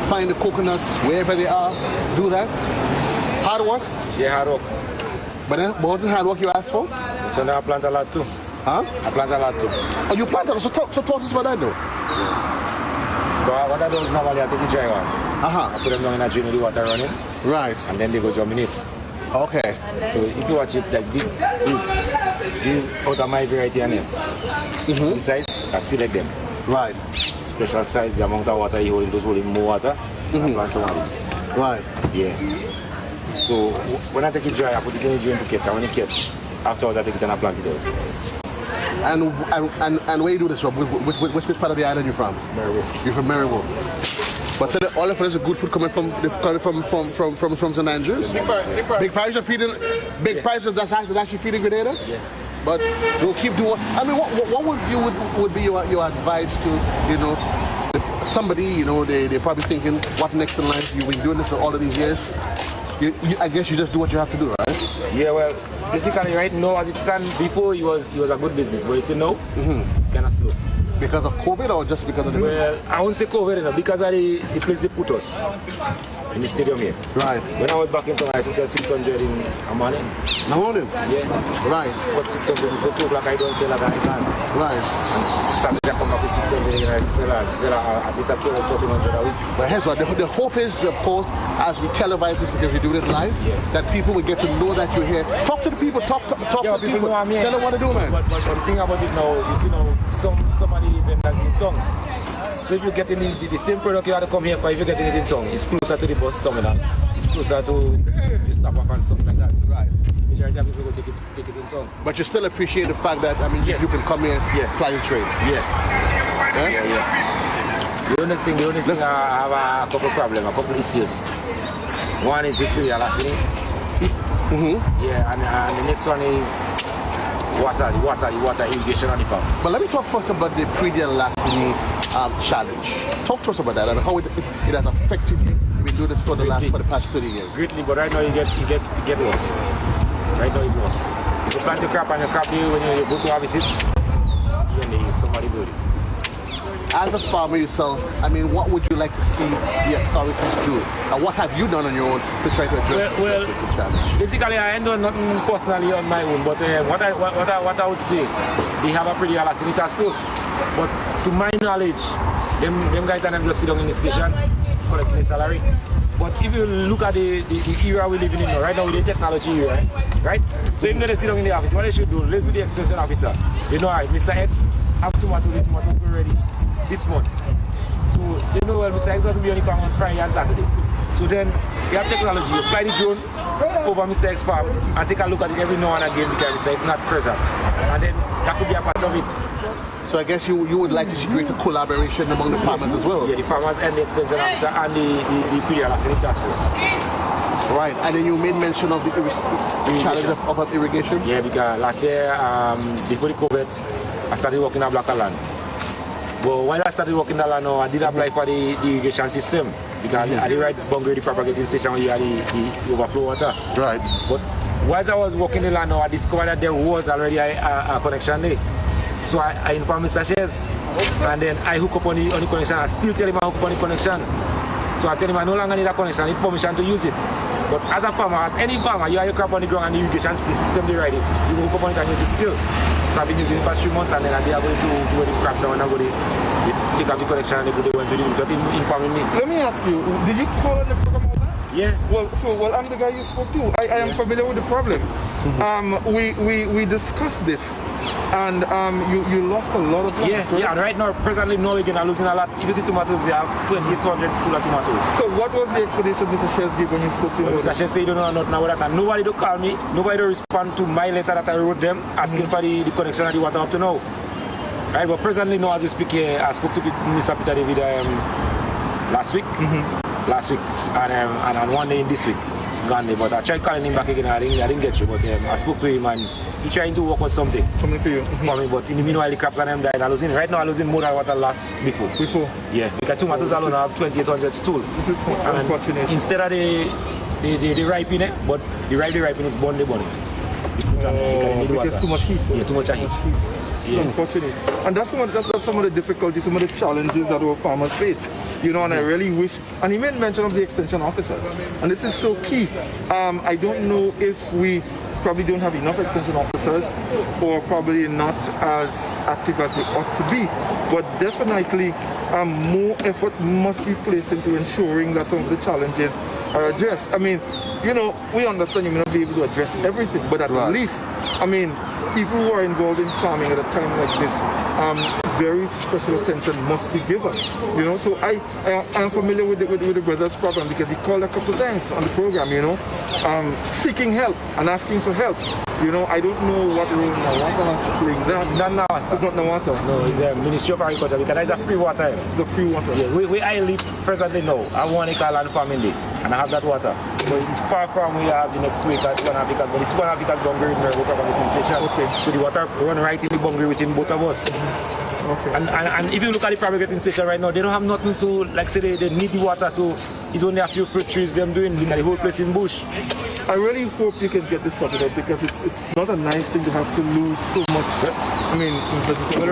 find the coconuts wherever they are. Do that. Hard work. Yeah, hard work. But wasn't hard work you asked for? So now I plant a lot too. Huh? I plant a lot too. Oh, you plant a lot. So talk to us about that, though. But what I do is normally I take the dry ones. I put them down in a drain with the water running. Right. And then they go germinate. Okay. So if you watch it like this out of my variety and besides, I select them. Right. Special size, the amount of water you hold in those holding more water, and plant some of these. Right. Yeah. So when I take it dry, I put it in the drain to catch. And when it catch, afterwards I take it and I plant it out. And where you do this from? Which part of the island you from? Maryville. You're from Maryville. But tell all of us good food coming from St. Andrews. Big Parish are feeding. Big Parish is actually feeding Grenada. Yeah. But we'll keep doing. I mean, what would be your advice to somebody they're probably thinking what's next in life? You've been doing this for all of these years. I guess you just do what you have to do, right? Yeah, well, basically right now as it stands, before it was a good business, but you see now, kind of slow. Because of COVID or just because of the... Well, I won't say COVID, because of the place they put us. in the stadium here. Right. When I was back in town, I used to sell 600 in a morning. In the morning? Yeah. Right. But 600 before 2 o'clock, I don't sell like I can. Right. Saturday I come back with 600 and I sell at least 1,300 a week. But here's what the hope is, of course, as we televise this because we do it live, that people will get to know that you're here. Talk to the people, talk to the people. Know I'm here. Tell them what to do, man. But the thing about it now, you see now, somebody even has in tongue. So if you're getting the same product you have to come here for, if you're getting it in tongue, it's closer to the bus terminal. It's closer to the stop off and stuff like that. Right. Majority of people go take it in tongue. But you still appreciate the fact that, I mean, you can come here and fly and trade. The only thing I have a couple problems, a couple issues. One is with the elasticity. Yeah, and the next one is water irrigation on the farm. But let me talk first about the pre-elasticity challenge. Talk to us about that and how it has affected you. You've been doing this for the past 30 years. Greatly, but right now you get worse. Right now it's worse. If you plant your crop and your crop here, when you go to harvest it, you need somebody do it. As a farmer yourself, I mean, what would you like to see the authorities do? And what have you done on your own to try to address the challenge? Basically, I ain't done nothing personally on my own, but what I would say, they have a pretty elastic task force. But to my knowledge, them guys and them just sit down in the station collecting a salary. But if you look at the era we're living in now, right now with the technology era, right? So even though they sit down in the office, what they should do, let's do the extension officer. You know, Mr. X have the tomatoes ready this month. So you know, well, Mr. X has to be on the farm on Friday and Saturday. So then you have technology, you fly the drone over Mr. X farm and take a look at it every now and again because Mr. X is not present. And then that could be a part of it. So I guess you would like to see greater collaboration among the farmers as well. Yeah, the farmers and the extension officer and the pre-elastic task force. Right, and then you made mention of the challenge of irrigation? Yeah, because last year, before the COVID, I started working on Blacker land. But while I started working that land, I did apply for the irrigation system because I did right boundary the propagating station where you had the overflow water. Right. But while I was working the land, I discovered that there was already a connection there. So I informed Mr. Shares, and then I hook up on the connection. I still tell him I hook up on the connection. So I tell him I no longer need a connection, I need permission to use it. But as a farmer, as any farmer, you have your crop on the ground and the irrigation the system they ride it. You hook up on it and use it still. So I've been using it for 3 months, and then they are going to where the crops are when I go they take out the connection and they went to the because it's informing me. Let me ask you, did you call on the program about that? Yeah. Well, I'm the guy you spoke to. I am familiar with the problem. We discussed this, and you lost a lot of plants. Yeah, yeah. Right now, presently, no, again, I'm losing a lot. If you see tomatoes, they have 2,800 still of tomatoes. So what was the explanation Mr. Shares gave when you spoke to him? Mr. Shares said he don't know nothing about that, and nobody to call me, nobody to respond to my letter that I wrote them asking for the connection of the water up to now. Right, but presently now, as we speak here, I spoke to Mr. Peter David last week. Last week, and one day in this week, gone there. But I tried calling him back again. I didn't get you. But I spoke to him and he trying to work on something for you. For me, but in the meanwhile, the crop and them died. Right now, I losing more than what I lost before. Yeah, because tomatoes alone have 2,800 stool. This is unfortunate. Instead of the ripening, but the ripening is bonny. Because too much heat. Yeah, too much heat. It's unfortunate. And that's some of the difficulties, some of the challenges that our farmers face. You know, and I really wish, and he made mention of the extension officers. And this is so key. I don't know if we probably don't have enough extension officers or probably not as active as they ought to be. But definitely more effort must be placed into ensuring that some of the challenges are addressed. I mean, you know, we understand you may not be able to address everything, but at least, I mean, people who are involved in farming at a time like this, very special attention must be given. You know, so I am familiar with the brother's problem because he called a couple of times on the program, you know, seeking help and asking for help. You know, I don't know what role Nawasa has to play in that. Not Nawasa. It's not Nawasa. No, it's the Ministry of Agriculture because it's a free water. It's a free water. Yeah, where I live presently now, I have 1 acre land farming day and I have that water. So it's far from where I have the next 2 acres, 2.5 acres, but the 2.5 acres boundary in the station. Okay. So the water run right in the boundary within both of us. Okay. And if you look at the private getting station right now, they don't have nothing to, like say they need the water, so it's only a few fruit trees them doing, the whole place in bush. I really hope you can get this sorted out because it's not a nice thing to have to lose so much. I mean, well,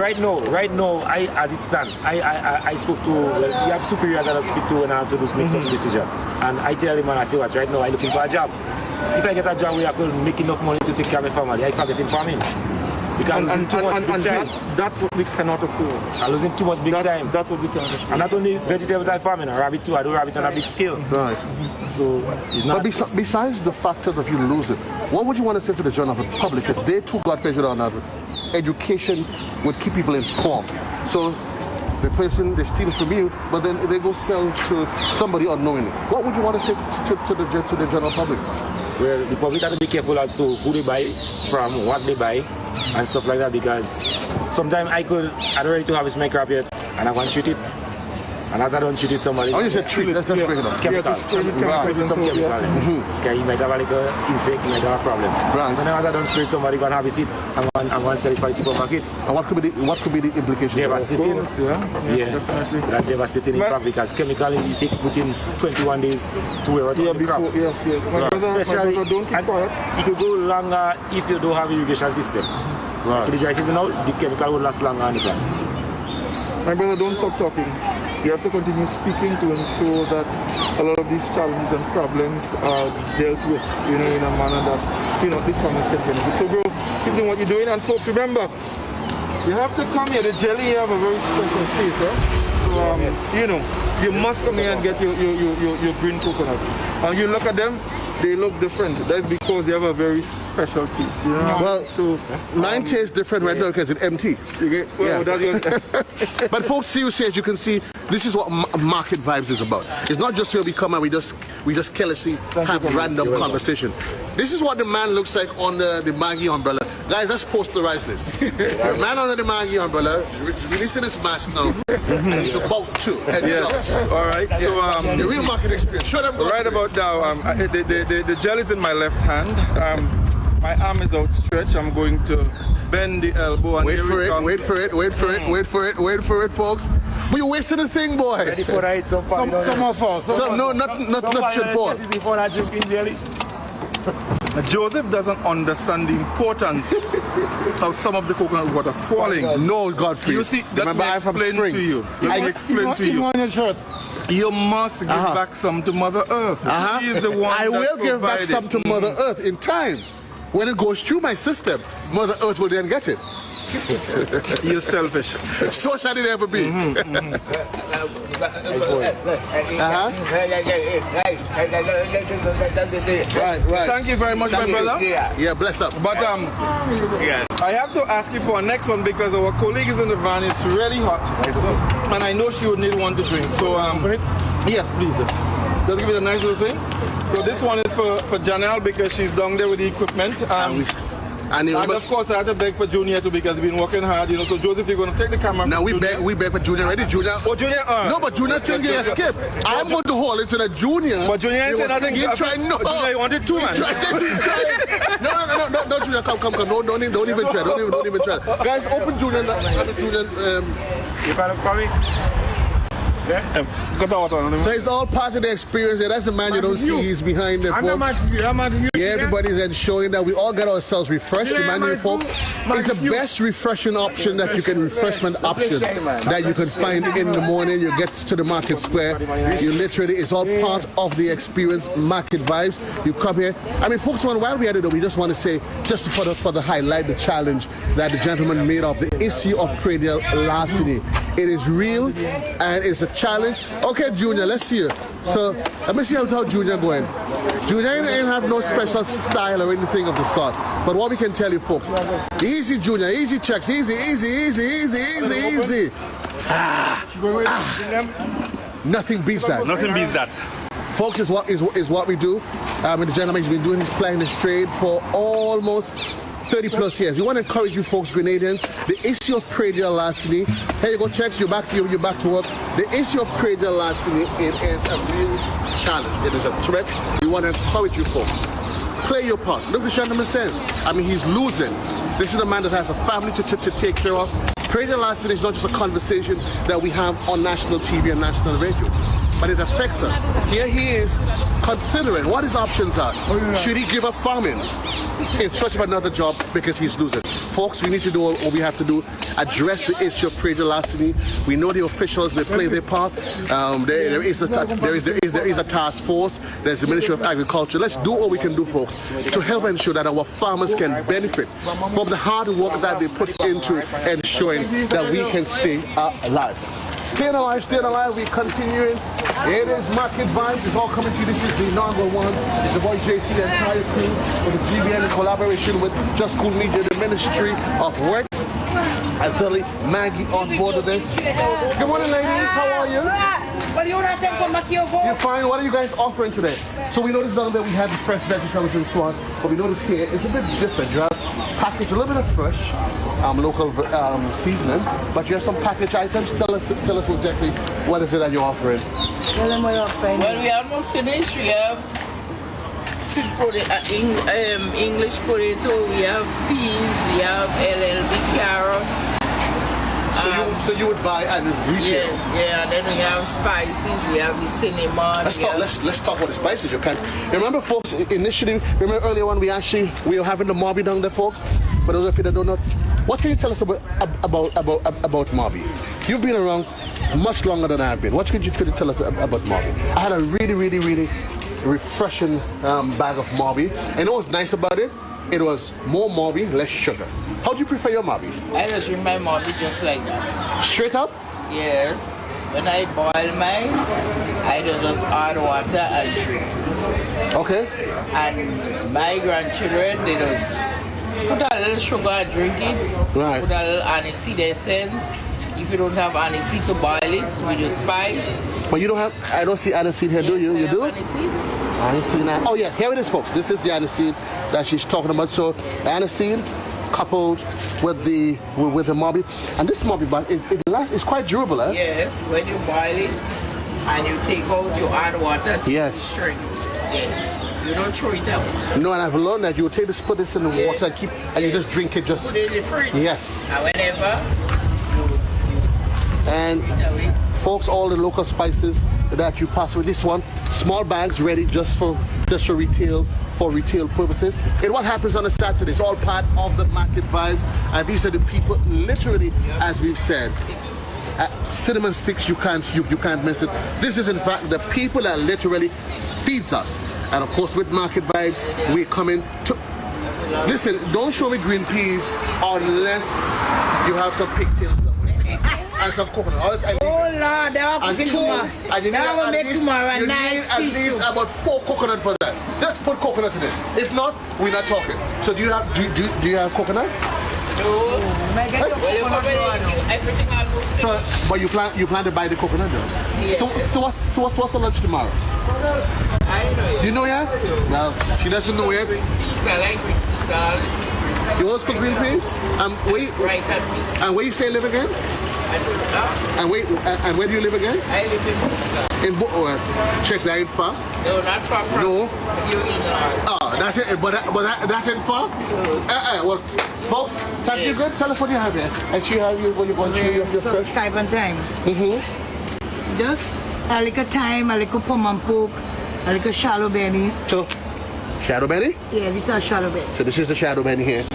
right now, I as it stands, I spoke to, well, we have superiors that I speak to when I have to make some decision, and I tell him and I say, what, right now I'm looking for a job. If I get a job where I could make enough money to take care of my family, I forget in farming. And that's what we cannot afford. I'm losing too much big time. That's what we cannot afford. And not only vegetables I farming, rabbit too. I do rabbit on a big scale. Right. So it's not. But besides the factor of you losing, what would you want to say to the general public? If they too got pressure on us, education would keep people informed. So the person, they steal from you, but then they go sell to somebody unknowingly. What would you want to say to the general public? Well, the public have to be careful as to who they buy from, what they buy, and stuff like that, because sometimes I don't ready to harvest my crop yet, and I want to shoot it. And as I don't shoot it, somebody... Oh, you said treat, let's break it up. Chemical. Some chemical. Okay, you might have a little insect, you might have a problem. Right. So now as I don't spray, somebody going to harvest it, and going to sell it for the supermarket. And what could be the implication? Devastating. Yeah, definitely. That's devastating impact because chemical, you take within 21 days to wear out the crop. Yes. Especially, don't keep quiet. It could go longer if you don't have irrigation system. Right. The dry season now, the chemical will last longer on the plant. My brother, don't stop talking. You have to continue speaking to ensure that a lot of these challenges and problems are dealt with, in a manner that, these farmers can benefit. So, bro, keep doing what you're doing. And folks, remember, you have to come here. The jelly here have a very special taste, So, you must come here and get your green coconut. And you look at them, they look different. That's because they have a very special taste. Well, so mine tastes different right now because it's empty. But folks, seriously, as you can see, this is what Market Vibes is about. It's not just where we come and we just carelessly have random conversation. This is what the man looks like under the Maggi umbrella. Guys, let's posterize this. The man under the Maggi umbrella is releasing his mask now, and he's about to. Yes. All right. So the real market experience. Show them. Right about now, the gel is in my left hand. My arm is outstretched. I'm going to bend the elbow and wait for it, folks. But you're wasting the thing, boy. Ready for it, some more fall. No, not should fall. Before I drink in jelly. Joseph doesn't understand the importance of some of the coconut water falling. No, Godfrey. You see, let me explain to you. You must give back some to Mother Earth. She is the one I will give back some to Mother Earth in time. When it goes through my system, Mother Earth will then get it. You're selfish. So shall it ever be. Right. Thank you very much, my brother. Yeah, bless up. But I have to ask you for a next one because our colleague is in the van. It's really hot, and I know she would need one to drink. So yes, please. Just give it a nice little thing. So this one is for Janelle because she's down there with the equipment. And of course I had to beg for Junior too because he's been working hard, So Joseph, you're going to take the camera. Now we beg for Junior. Ready, Junior? Oh, Junior. No, but Junior can get a skip. I'm going to hold it so that Junior. But Junior ain't saying nothing. He tried. No. Junior, you wanted two, man. No, Junior, come. Don't even try. Don't even try. Guys, open Junior. If I don't come in. So it's all part of the experience. That's the man you don't see. He's behind the folks. Everybody's ensuring that we all get ourselves refreshed. Reminding you folks, it's the best refreshment option that you can that you can find in the morning. You get to the market square. You literally, it's all part of the experience. Market Vibes. You come here. I mean, folks, while we're at it, we just want to say, just for the highlight, the challenge that the gentleman made of the issue of predial larceny. It is real and it's a challenge. Okay, Junior, let's see you. So let me see how Junior going. Junior ain't have no special style or anything of the sort. But what we can tell you, folks, easy, Junior, easy checks, easy. Nothing beats that. Nothing beats that. Folks, is what we do. The gentleman has been doing his playing this trade for almost 30 plus years. We want to encourage you folks, Grenadians, the issue of predial larceny. Here you go, checks, you're back to work. The issue of predial larceny, it is a real challenge. It is a threat. We want to encourage you folks. Play your part. Look what the gentleman says. I mean, he's losing. This is a man that has a family to take care of. Praise elasticity is not just a conversation that we have on national TV and national radio, but it affects us. Here he is considering what his options are. Should he give up farming in search of another job because he's losing? Folks, we need to do what we have to do, address the issue of praise elasticity. We know the officials, they play their part. There is a task force, there's the Ministry of Agriculture. Let's do what we can do, folks, to help ensure that our farmers can benefit from the hard work that they put into ensuring that we can stay alive. Staying alive, we're continuing. It is Market Vibes, it's all coming to you. This is the inaugural one. It's the boy JC, the entire crew, with the GBN in collaboration with Just School Media, the Ministry of Works, and certainly Maggie on board of this. Good morning, ladies, how are you? You're fine. What are you guys offering today? So we noticed down there we had the fresh vegetables and so on, but we noticed here it's a bit different. You have packaged a little bit of fresh, local seasoning, but you have some packaged items. Tell us exactly what is it that you're offering. Well, we almost finished. We have sweet potato, English potato, we have peas, we have LLB carrot. So you would buy at retail? Yeah, and then we have spices, we have the cinnamon. Let's talk about the spices. You can remember, folks. Initially, remember earlier on we were having the Mobby down there, folks. For those of you that don't know, what can you tell us about Mobby? You've been around much longer than I've been. What could you tell us about Mobby? I had a really refreshing bag of Mobby, and what was nice about it? It was more Mobby, less sugar. How do you prefer your Mobby? I just drink my Mobby just like that. Straight up? Yes. When I boil mine, I just add water and drink it. Okay. And my grandchildren, they just put a little sugar and drink it. Right. Put a little aniseed essence. If you don't have aniseed to boil it with your spice. But you don't have, I don't see aniseed here, do you? You do? Aniseed. Aniseed. Oh yeah, here it is, folks. This is the aniseed that she's talking about. So aniseed coupled with the Mobby, and this Mobby, but it lasts. It's quite durable, eh? Yes, when you boil it and you take out, you add water. Yes. Drink. Yeah. You don't throw it out. No, and I've learned that you take this, put this in the water, and keep, and you just drink it. Just put it in the fridge. Yes. And whenever. And folks, all the local spices that you pass with this one, small bags ready just for retail purposes. And what happens on a Saturday is all part of the Market Vibes, and these are the people literally, as we've said, cinnamon sticks, you can't miss it. This is in fact the people that literally feeds us. And of course with Market Vibes, we're coming to listen, don't show me green peas unless you have some pigtails and some coconut. Oh Lord, they are cooking tomorrow. And you need at least about 4 coconut for that. Let's put coconut in it. If not, we're not talking. So do you have coconut? No. Everything almost finished. So, but you plan to buy the coconut though? Yes. So what's for lunch tomorrow? I know yet. You know yet? No, she doesn't know yet. I like green peas. I always cook green peas. You always cook green peas? Rice and peas. And where you say live again? I said, and where do you live again? I live in Buka. In Buka. Check that, ain't far? No, not far from you in-laws. Oh, that's it. But that's ain't far? Well, folks, thank you good. Tell us what you have here. And she have you when you're going through your first. Type and time. Just a little thyme, a little pum and poke, a little shallow benny. So, shadow benny? Yeah, this is shadow benny. So this is the shadow benny here.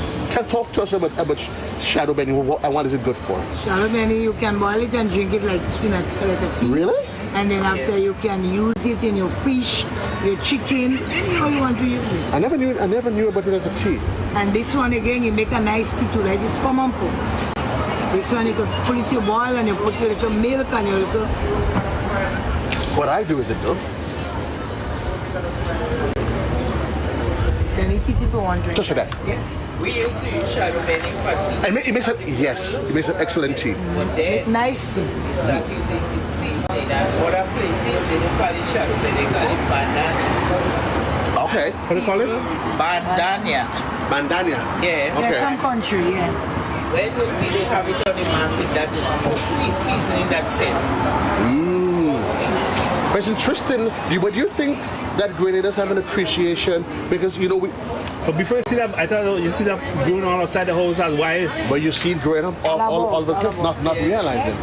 Talk to us about shadow benny and what is it good for? Shadow benny, you can boil it and drink it like a tea. Really? And then after you can use it in your fish, your chicken, how you want to use it. I never knew about it as a tea. And this one again, you make a nice tea too, like this pum and poke. This one you can put it to boil and you put your little milk and your little. What I do with it though. Then eat it for one drink. Just like that? Yes. We used to use shadow benny for tea. And it makes an excellent tea. But then, nice tea. We start using it seasoning and other places, they don't call it shadow benny, they call it bandania. Okay. What do you call it? Bandania. Bandania? Yeah. Okay. Some country, yeah. When you see they have it on the market, that is mostly seasoning that's it. Mmm. Seasoning. But it's interesting. But you think that Grenadians have an appreciation because But before you see that, I thought you see that growing all outside the house as wild. But you see it growing up all the place, not realizing.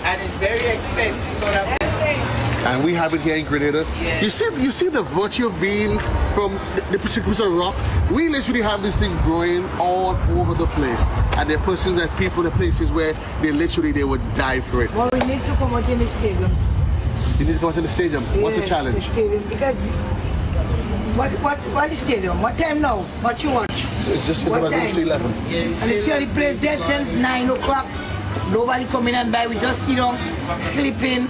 And it's very expensive for that business. And we have it here in Grenada. Yeah. You see the virtue of being from the Pacific Rock. We literally have this thing growing all over the place. And there are persons that people, the places where they would die for it. Well, we need to come out in the stadium. You need to come out in the stadium. What's the challenge? The stadium, because what is stadium? What time now? What you watch? It's just about 11. Yeah, and you see how the place dead since 9 o'clock. Nobody come in and buy. We just sit down, sleeping.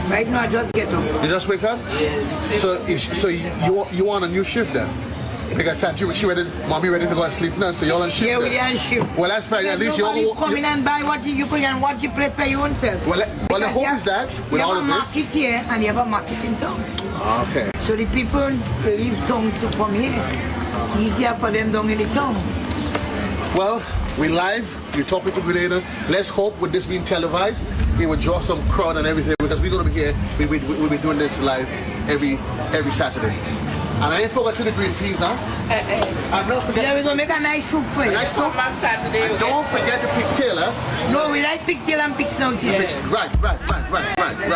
Right now, I just get up. You just wake up? Yeah. So you want a new shift then? Because she ready, mommy ready to go and sleep now, so you're on shift. Yeah, then. we are on shift. Well, that's fine. At least you come in and buy what you can watch the place by your own self. Well, the hope is that with all of this. You have a market here and you have a market in town. Okay. So the people leave town to come here. Easier for them down in the town. Well, we live. You're talking to Grenada. Let's hope with this being televised, it will draw some crowd and everything because we're going to be here. We'll be doing this live every Saturday. And I ain't forgot to the green peas, huh? And don't forget. Yeah, we're going to make a nice soup for you. A nice soup on Saturday. And don't forget the pigtail, huh? No, we like pigtail and pig snout here. Right.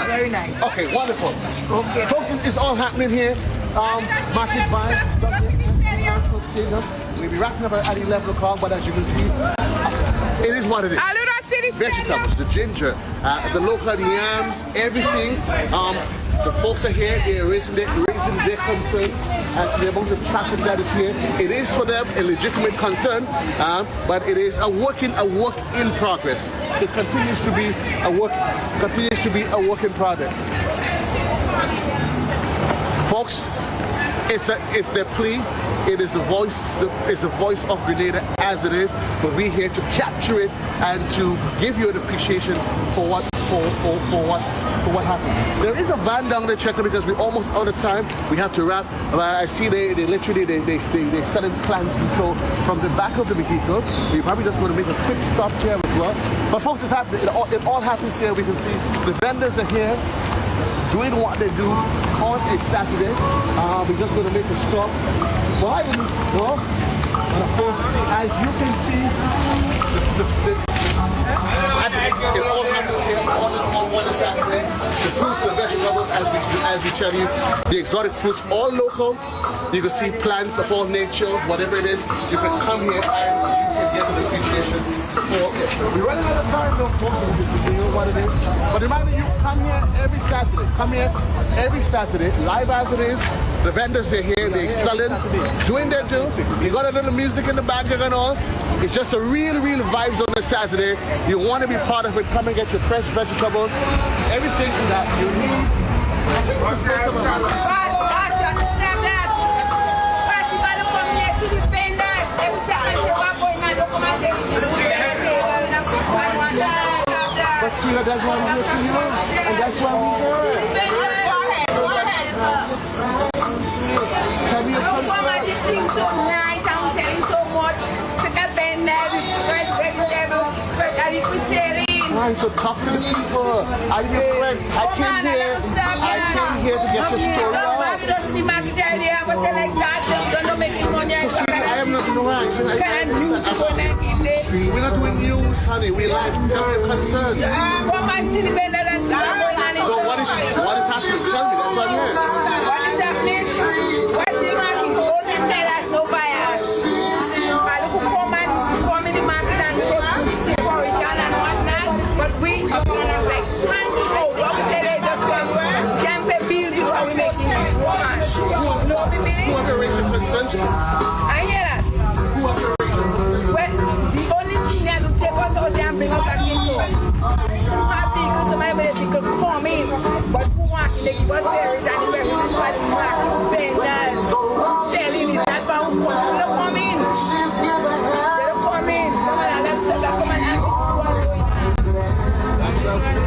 Very nice. Okay, wonderful. Okay. Folks, it's all happening here. Market Vibes. We'll be wrapping up at 11 o'clock, but as you can see, it is what it is. Vegetables, the ginger, the local yams, everything. The folks are here, they're raising their concerns and to the amount of traffic that is here. It is for them a legitimate concern, but it is a work in progress. It continues to be a work in progress. Folks, it's their plea. It is the voice of Grenada as it is, but we're here to capture it and to give you an appreciation for what happened. There is a van down there checking because we're almost out of time. We have to wrap. I see they selling plants and so from the back of the vehicles. We're probably just going to make a quick stop here as well. But folks, it's happening. It all happens here. We can see the vendors are here doing what they do on a Saturday. We're just going to make a stop. Why? No? And of course, as you can see, it all happens here on a Saturday. The fruits, the vegetables, as we tell you, the exotic fruits, all local. You can see plants of all nature, whatever it is. You can come here and you can get an appreciation for it. We're running out of time, though, you know what it is. But remember, you come here every Saturday. Come here every Saturday, live as it is. The vendors are here, they're selling, doing their do. You got a little music in the background and all. It's just a real vibes on a Saturday. You want to be part of it, come and get your fresh vegetables, everything that you need. But Sheila, that's why we're here for you, and that's why we're here. Tell me your Trying to talk to the people. I'm your friend. I came here to get your story out. So sweetie, I am not wrong. We're not doing news, honey. We like to tell your concern. So what is happening? Tell me. That's what I'm here. What is happening? What is happening? Only tell us no buyers. I look for man come in the market and go to decoration and whatnot, but we are gonna like hands out. What we say they just come jump a bill you how we making this woman. No be meaning? Who are the rich concerns? I hear that. Who are the rich concerns? Well, the only thing that will take us out there and bring us back into somebody could come in, but who wants to give us berries and the berries is what the market vendors selling it. That's why who wants to come in. They don't come in. Come on, let's come and ask you what's going on.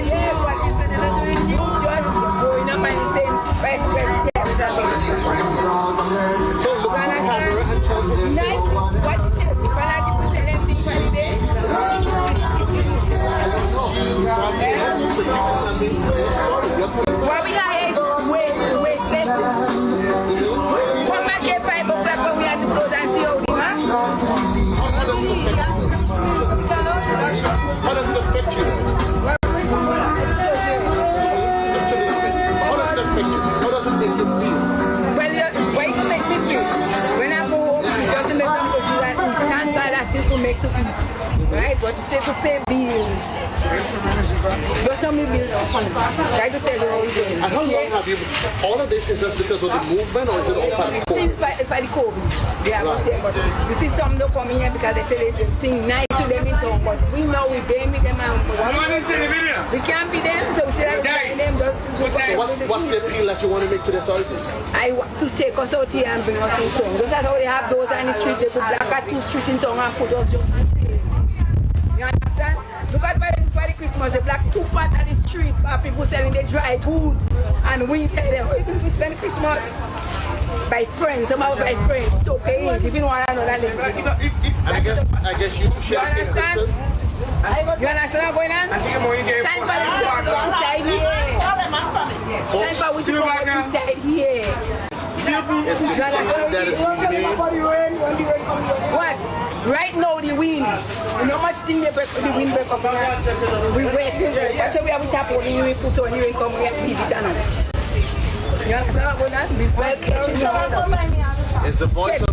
Yeah, but it's another doing you just going up and saying, right, So look at the camera and tell me. What is it? When I give you anything for the day, Your to make to eat, right? But you say to pay bills. Just not me bills are funny. Try to tell you how it's going. And how long have you, all of this is just because of the movement or is it all part of COVID? Since by the COVID. Yeah, but you see some don't come here because they say they think nice to them in town, but we know we blame them and we can't be them, so we say that we're them just to do What's the appeal that you want to make to the authorities? I want to take us out here and bring us in town. Just as how they have those on the street, they could block at 2 streets in town and put us just on stage. You understand? Look at by the Christmas, they block 2 parts of the street for people selling their dry goods and we say them, oh, you can spend Christmas by friends, somehow by friends, to pay it, even one another. And I guess you two share the same concern? You understand what's going on? Time for the inside here. Time for we to come inside here. It's the concern that is needed. What? Right now the wind. You know much thing they break the wind break up. We waiting. That's why we have a tap on you put on you come here to leave it down. You understand what's going on? Be well catching. It's the voice of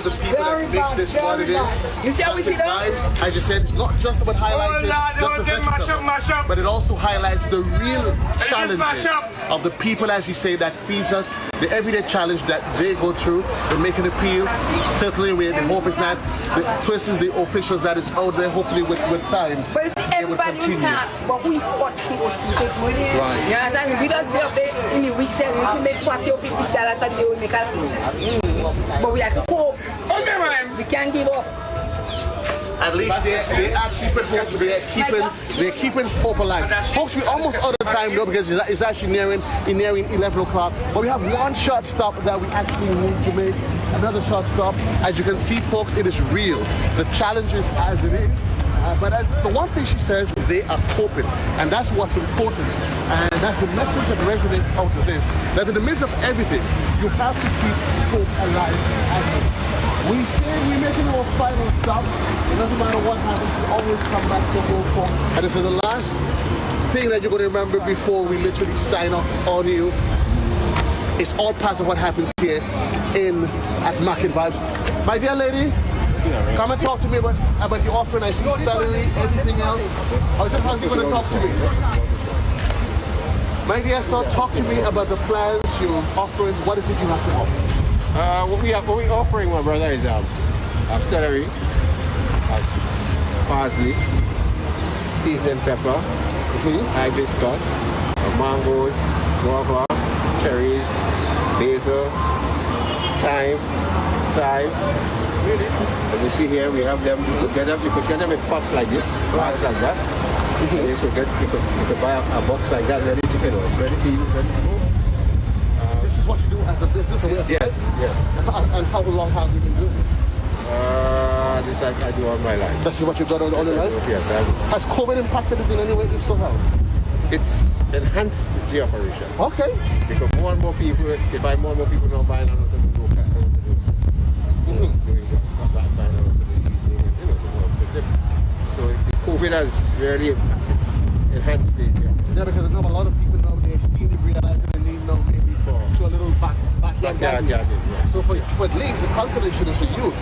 the people that makes this what it is. You see how we see vibes, I just said it's not just about highlighting just the vegetables, but it also highlights the real challenges of the people, as you say, that feeds us, the everyday challenge that they go through. They make an appeal. Certainly, the hope is that the persons, the officials that is out there, hopefully with time, but everybody will talk, but we hot people. Right. You understand? We just be up there in the weekend. We can make $40 or $50 a day. We make a but we have to cope. We can't give up. At least they are keeping hope. They're keeping hope alive. Folks, we're almost out of time though because it's actually nearing 11 o'clock. But we have one short stop that we actually need to make. Another short stop. As you can see, folks, it is real. The challenge is as it is. But as the one thing she says, they are coping, and that's what's important. And that's the message that resonates out of this. That in the midst of everything, you have to keep hope alive. We say we're making our final stop. It doesn't matter what happens, we always come back to hope for. And this is the last thing that you're going to remember before we literally sign off on you. It's all part of what happens here at Market Vibes. My dear lady, come and talk to me about your offering. I see salary, everything else. Or is it how's you going to talk to me? My dear son, talk to me about the plans, your offerings. What is it you have to offer? What we're offering, my brother, is celery, parsley, seasoning pepper, hibiscus, mangoes, guava, cherries, basil, thyme, chive. As you see here, we have them. You could get them in pots like this, bags like that. You could buy a box like that, ready to go. Ready to go. This is what you do as a business? Yes. And how long have you been doing this? This I do all my life. This is what you've done all your life? Yes. Has COVID impacted it in any way, if so how? It's enhanced the operation. Okay. Because more and more people, if I more and more people now buying a lot of so COVID has really enhanced the yeah, because I know a lot of people now they extremely realize that they need now maybe to a little backyard garden. Yeah. So for at least the consolation is for you.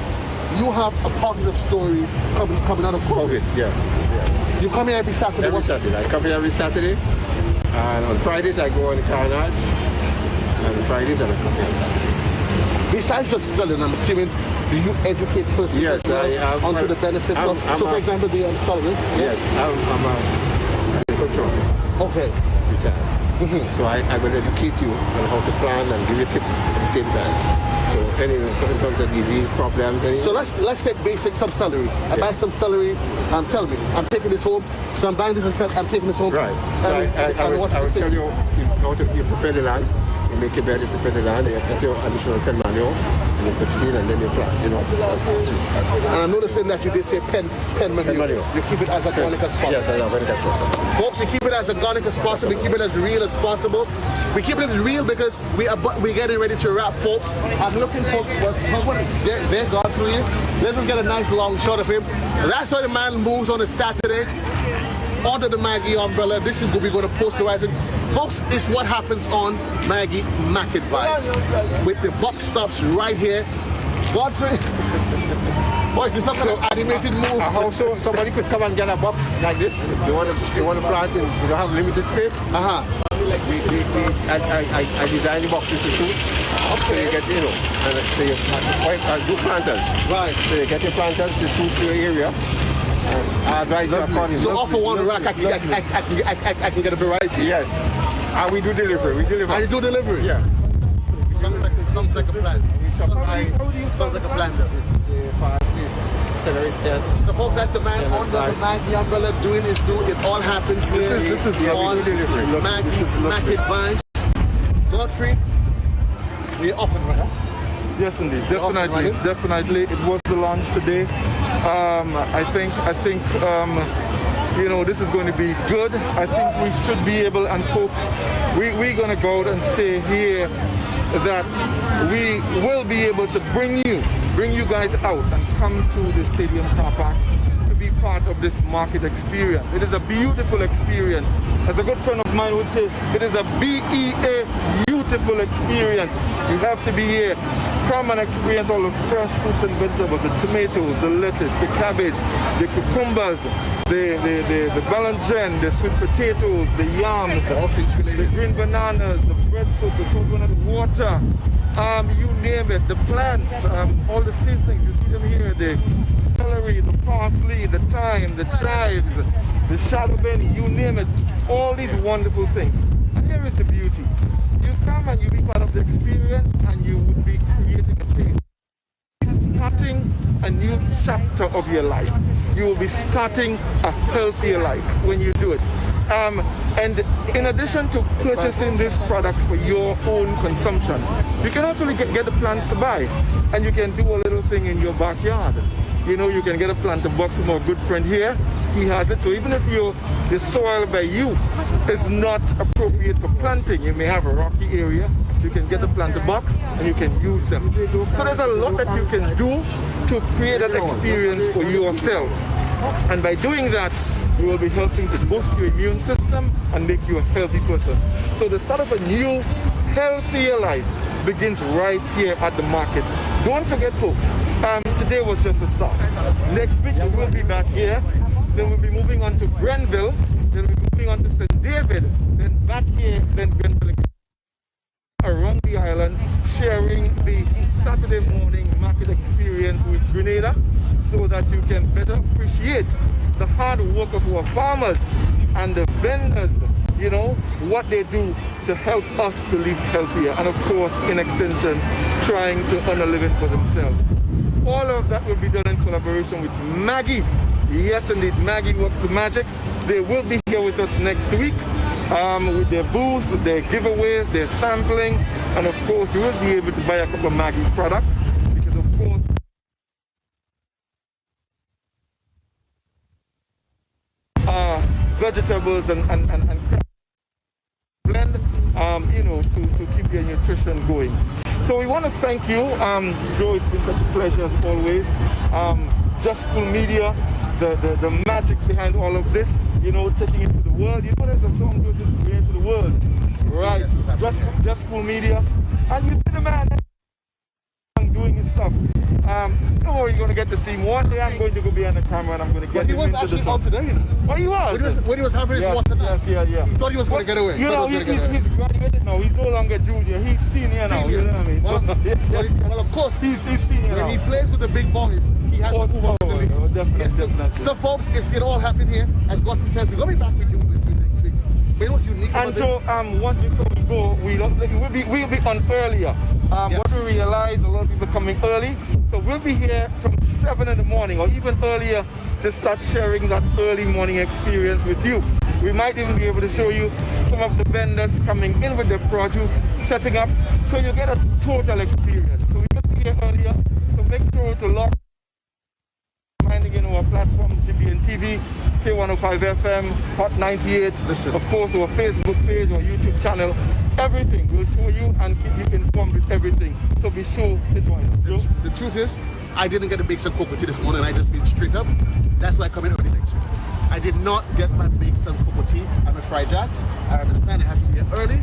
You have a positive story coming out of COVID. Yeah. You come here every Saturday? Every Saturday. I come here every Saturday. And on Fridays I go on the carnage. And on Fridays I come here on Saturday. Besides just selling, I'm assuming, do you educate persons yes, onto the benefits of, for example, the selling? Yes, I'm a agricultural. Okay. Retired. So I will educate you on how to plan and give you tips at the same time. So in terms of disease problems. So let's take basic, some celery. I buy some celery and tell me, I'm taking this home. So I'm buying this and I'm taking this home. Right. So I will tell you how to prepare the land. You make your bed, you prepare the land, you get your additional pen manual, and you put it in, and then you plant, And I'm noticing that you did say pen manual. You keep it as organic as possible. Yes, I know, organic as possible. Folks, you keep it as organic as possible, we keep it as real as possible. We keep it as real because we're getting ready to wrap, folks. I'm looking for, they're gone through you. Let's just get a nice long shot of him. That's how the man moves on a Saturday. Under the Maggi umbrella, this is what we're going to posterize it. Folks, it's what happens on Maggi Market Vibes. With the box stops right here. Godfrey. Boy, is this some kind of animated move? Also, somebody could come and get a box like this. They want to plant in, you don't have limited space. I design the boxes to suit. Okay. So you get, and so you do planters. Right. So you get your planters to suit your area. I advise you accordingly. So off of one rack, I can get a variety. Yes. And we do delivery. We deliver. And you do delivery? Yeah. Sounds like a plan. Sounds like a plan. So folks, that's the man under the Maggi umbrella doing his do. It all happens here on Maggi Vibes. Godfrey, we're off and running. Yes, indeed, definitely. It was the launch today. I think this is going to be good. I think we should be able, and folks, we're going to go out and say here that we will be able to bring you guys out and come to the stadium car park to be part of this market experience. It is a beautiful experience. As a good friend of mine would say, it is a BEA beautiful experience. You have to be here. Come and experience all the fresh fruits and vegetables, the tomatoes, the lettuce, the cabbage, the cucumbers, the balanjane, the sweet potatoes, the yams, the green bananas, the breadfruit, the coconut water, you name it, the plants, all the seasonings, you see them here, the celery, the parsley, the thyme, the chives, the shadowbenny, you name it, all these wonderful things. And here is the beauty. You come and you be part of the experience and you would be creating a change. Starting a new chapter of your life. You will be starting a healthier life when you do it. And in addition to purchasing these products for your own consumption, you can also get the plants to buy. And you can do a little thing in your backyard. You can get a planter box from our good friend here. He has it. So even if the soil by you is not appropriate for planting, you may have a rocky area, you can get a planter box and you can use them. So there's a lot that you can do to create an experience for yourself. And by doing that, you will be helping to boost your immune system and make you a healthy person. So the start of a new, healthier life begins right here at the market. Don't forget, folks, today was just the start. Next week we will be back here. Then we'll be moving on to Grenville. Then we'll be moving on to St. David. Then back here, then Grenville again. Around the island, sharing the Saturday morning market experience with Grenada so that you can better appreciate the hard work of our farmers and the vendors, what they do to help us to live healthier. And of course, in extension, trying to earn a living for themselves. All of that will be done in collaboration with Maggi. Yes, indeed, Maggi works the magic. They will be here with us next week with their booth, with their giveaways, their sampling, and of course, you will be able to buy a couple of Maggi products because, of course, vegetables and blend, to keep your nutrition going. So we want to thank you, Joe. It's been such a pleasure as always. Just School Media, the magic behind all of this, taking it to the world. There's a song goes into the world, right? Just School Media, and you see the man doing his stuff. Don't worry, you're going to get to see him. One day I'm going to go behind the camera and I'm going to get him into the show. He was actually on today, Oh, he was? When he was having his water night. Yes. He thought he was going to get away. He's graduated now. He's no longer junior. He's senior now. You know what I mean? Well, of course, he's senior now. When he plays with the big boys, he has to move up to the league. Definitely. So, folks, it all happened here. As Godfrey says, we're going to be back with you next week. But it was unique about this. And so, once before we go, we'll be on earlier. What we realize, a lot of people are coming early. So we'll be here from 7 in the morning or even earlier to start sharing that early morning experience with you. We might even be able to show you some of the vendors coming in with their produce, setting up, so you get a total experience. So we will be here earlier, so make sure to log in our platforms, GBN TV, K105 FM, Hot 98, of course our Facebook page, our YouTube channel, everything. We'll show you and keep you informed with everything. So be sure to join us. The truth is, I didn't get to bake some cocoa tea this morning. I just been straight up. That's why I come in early next week. I did not get my baked some cocoa tea at my Fried Jacks. I understand I have to be here early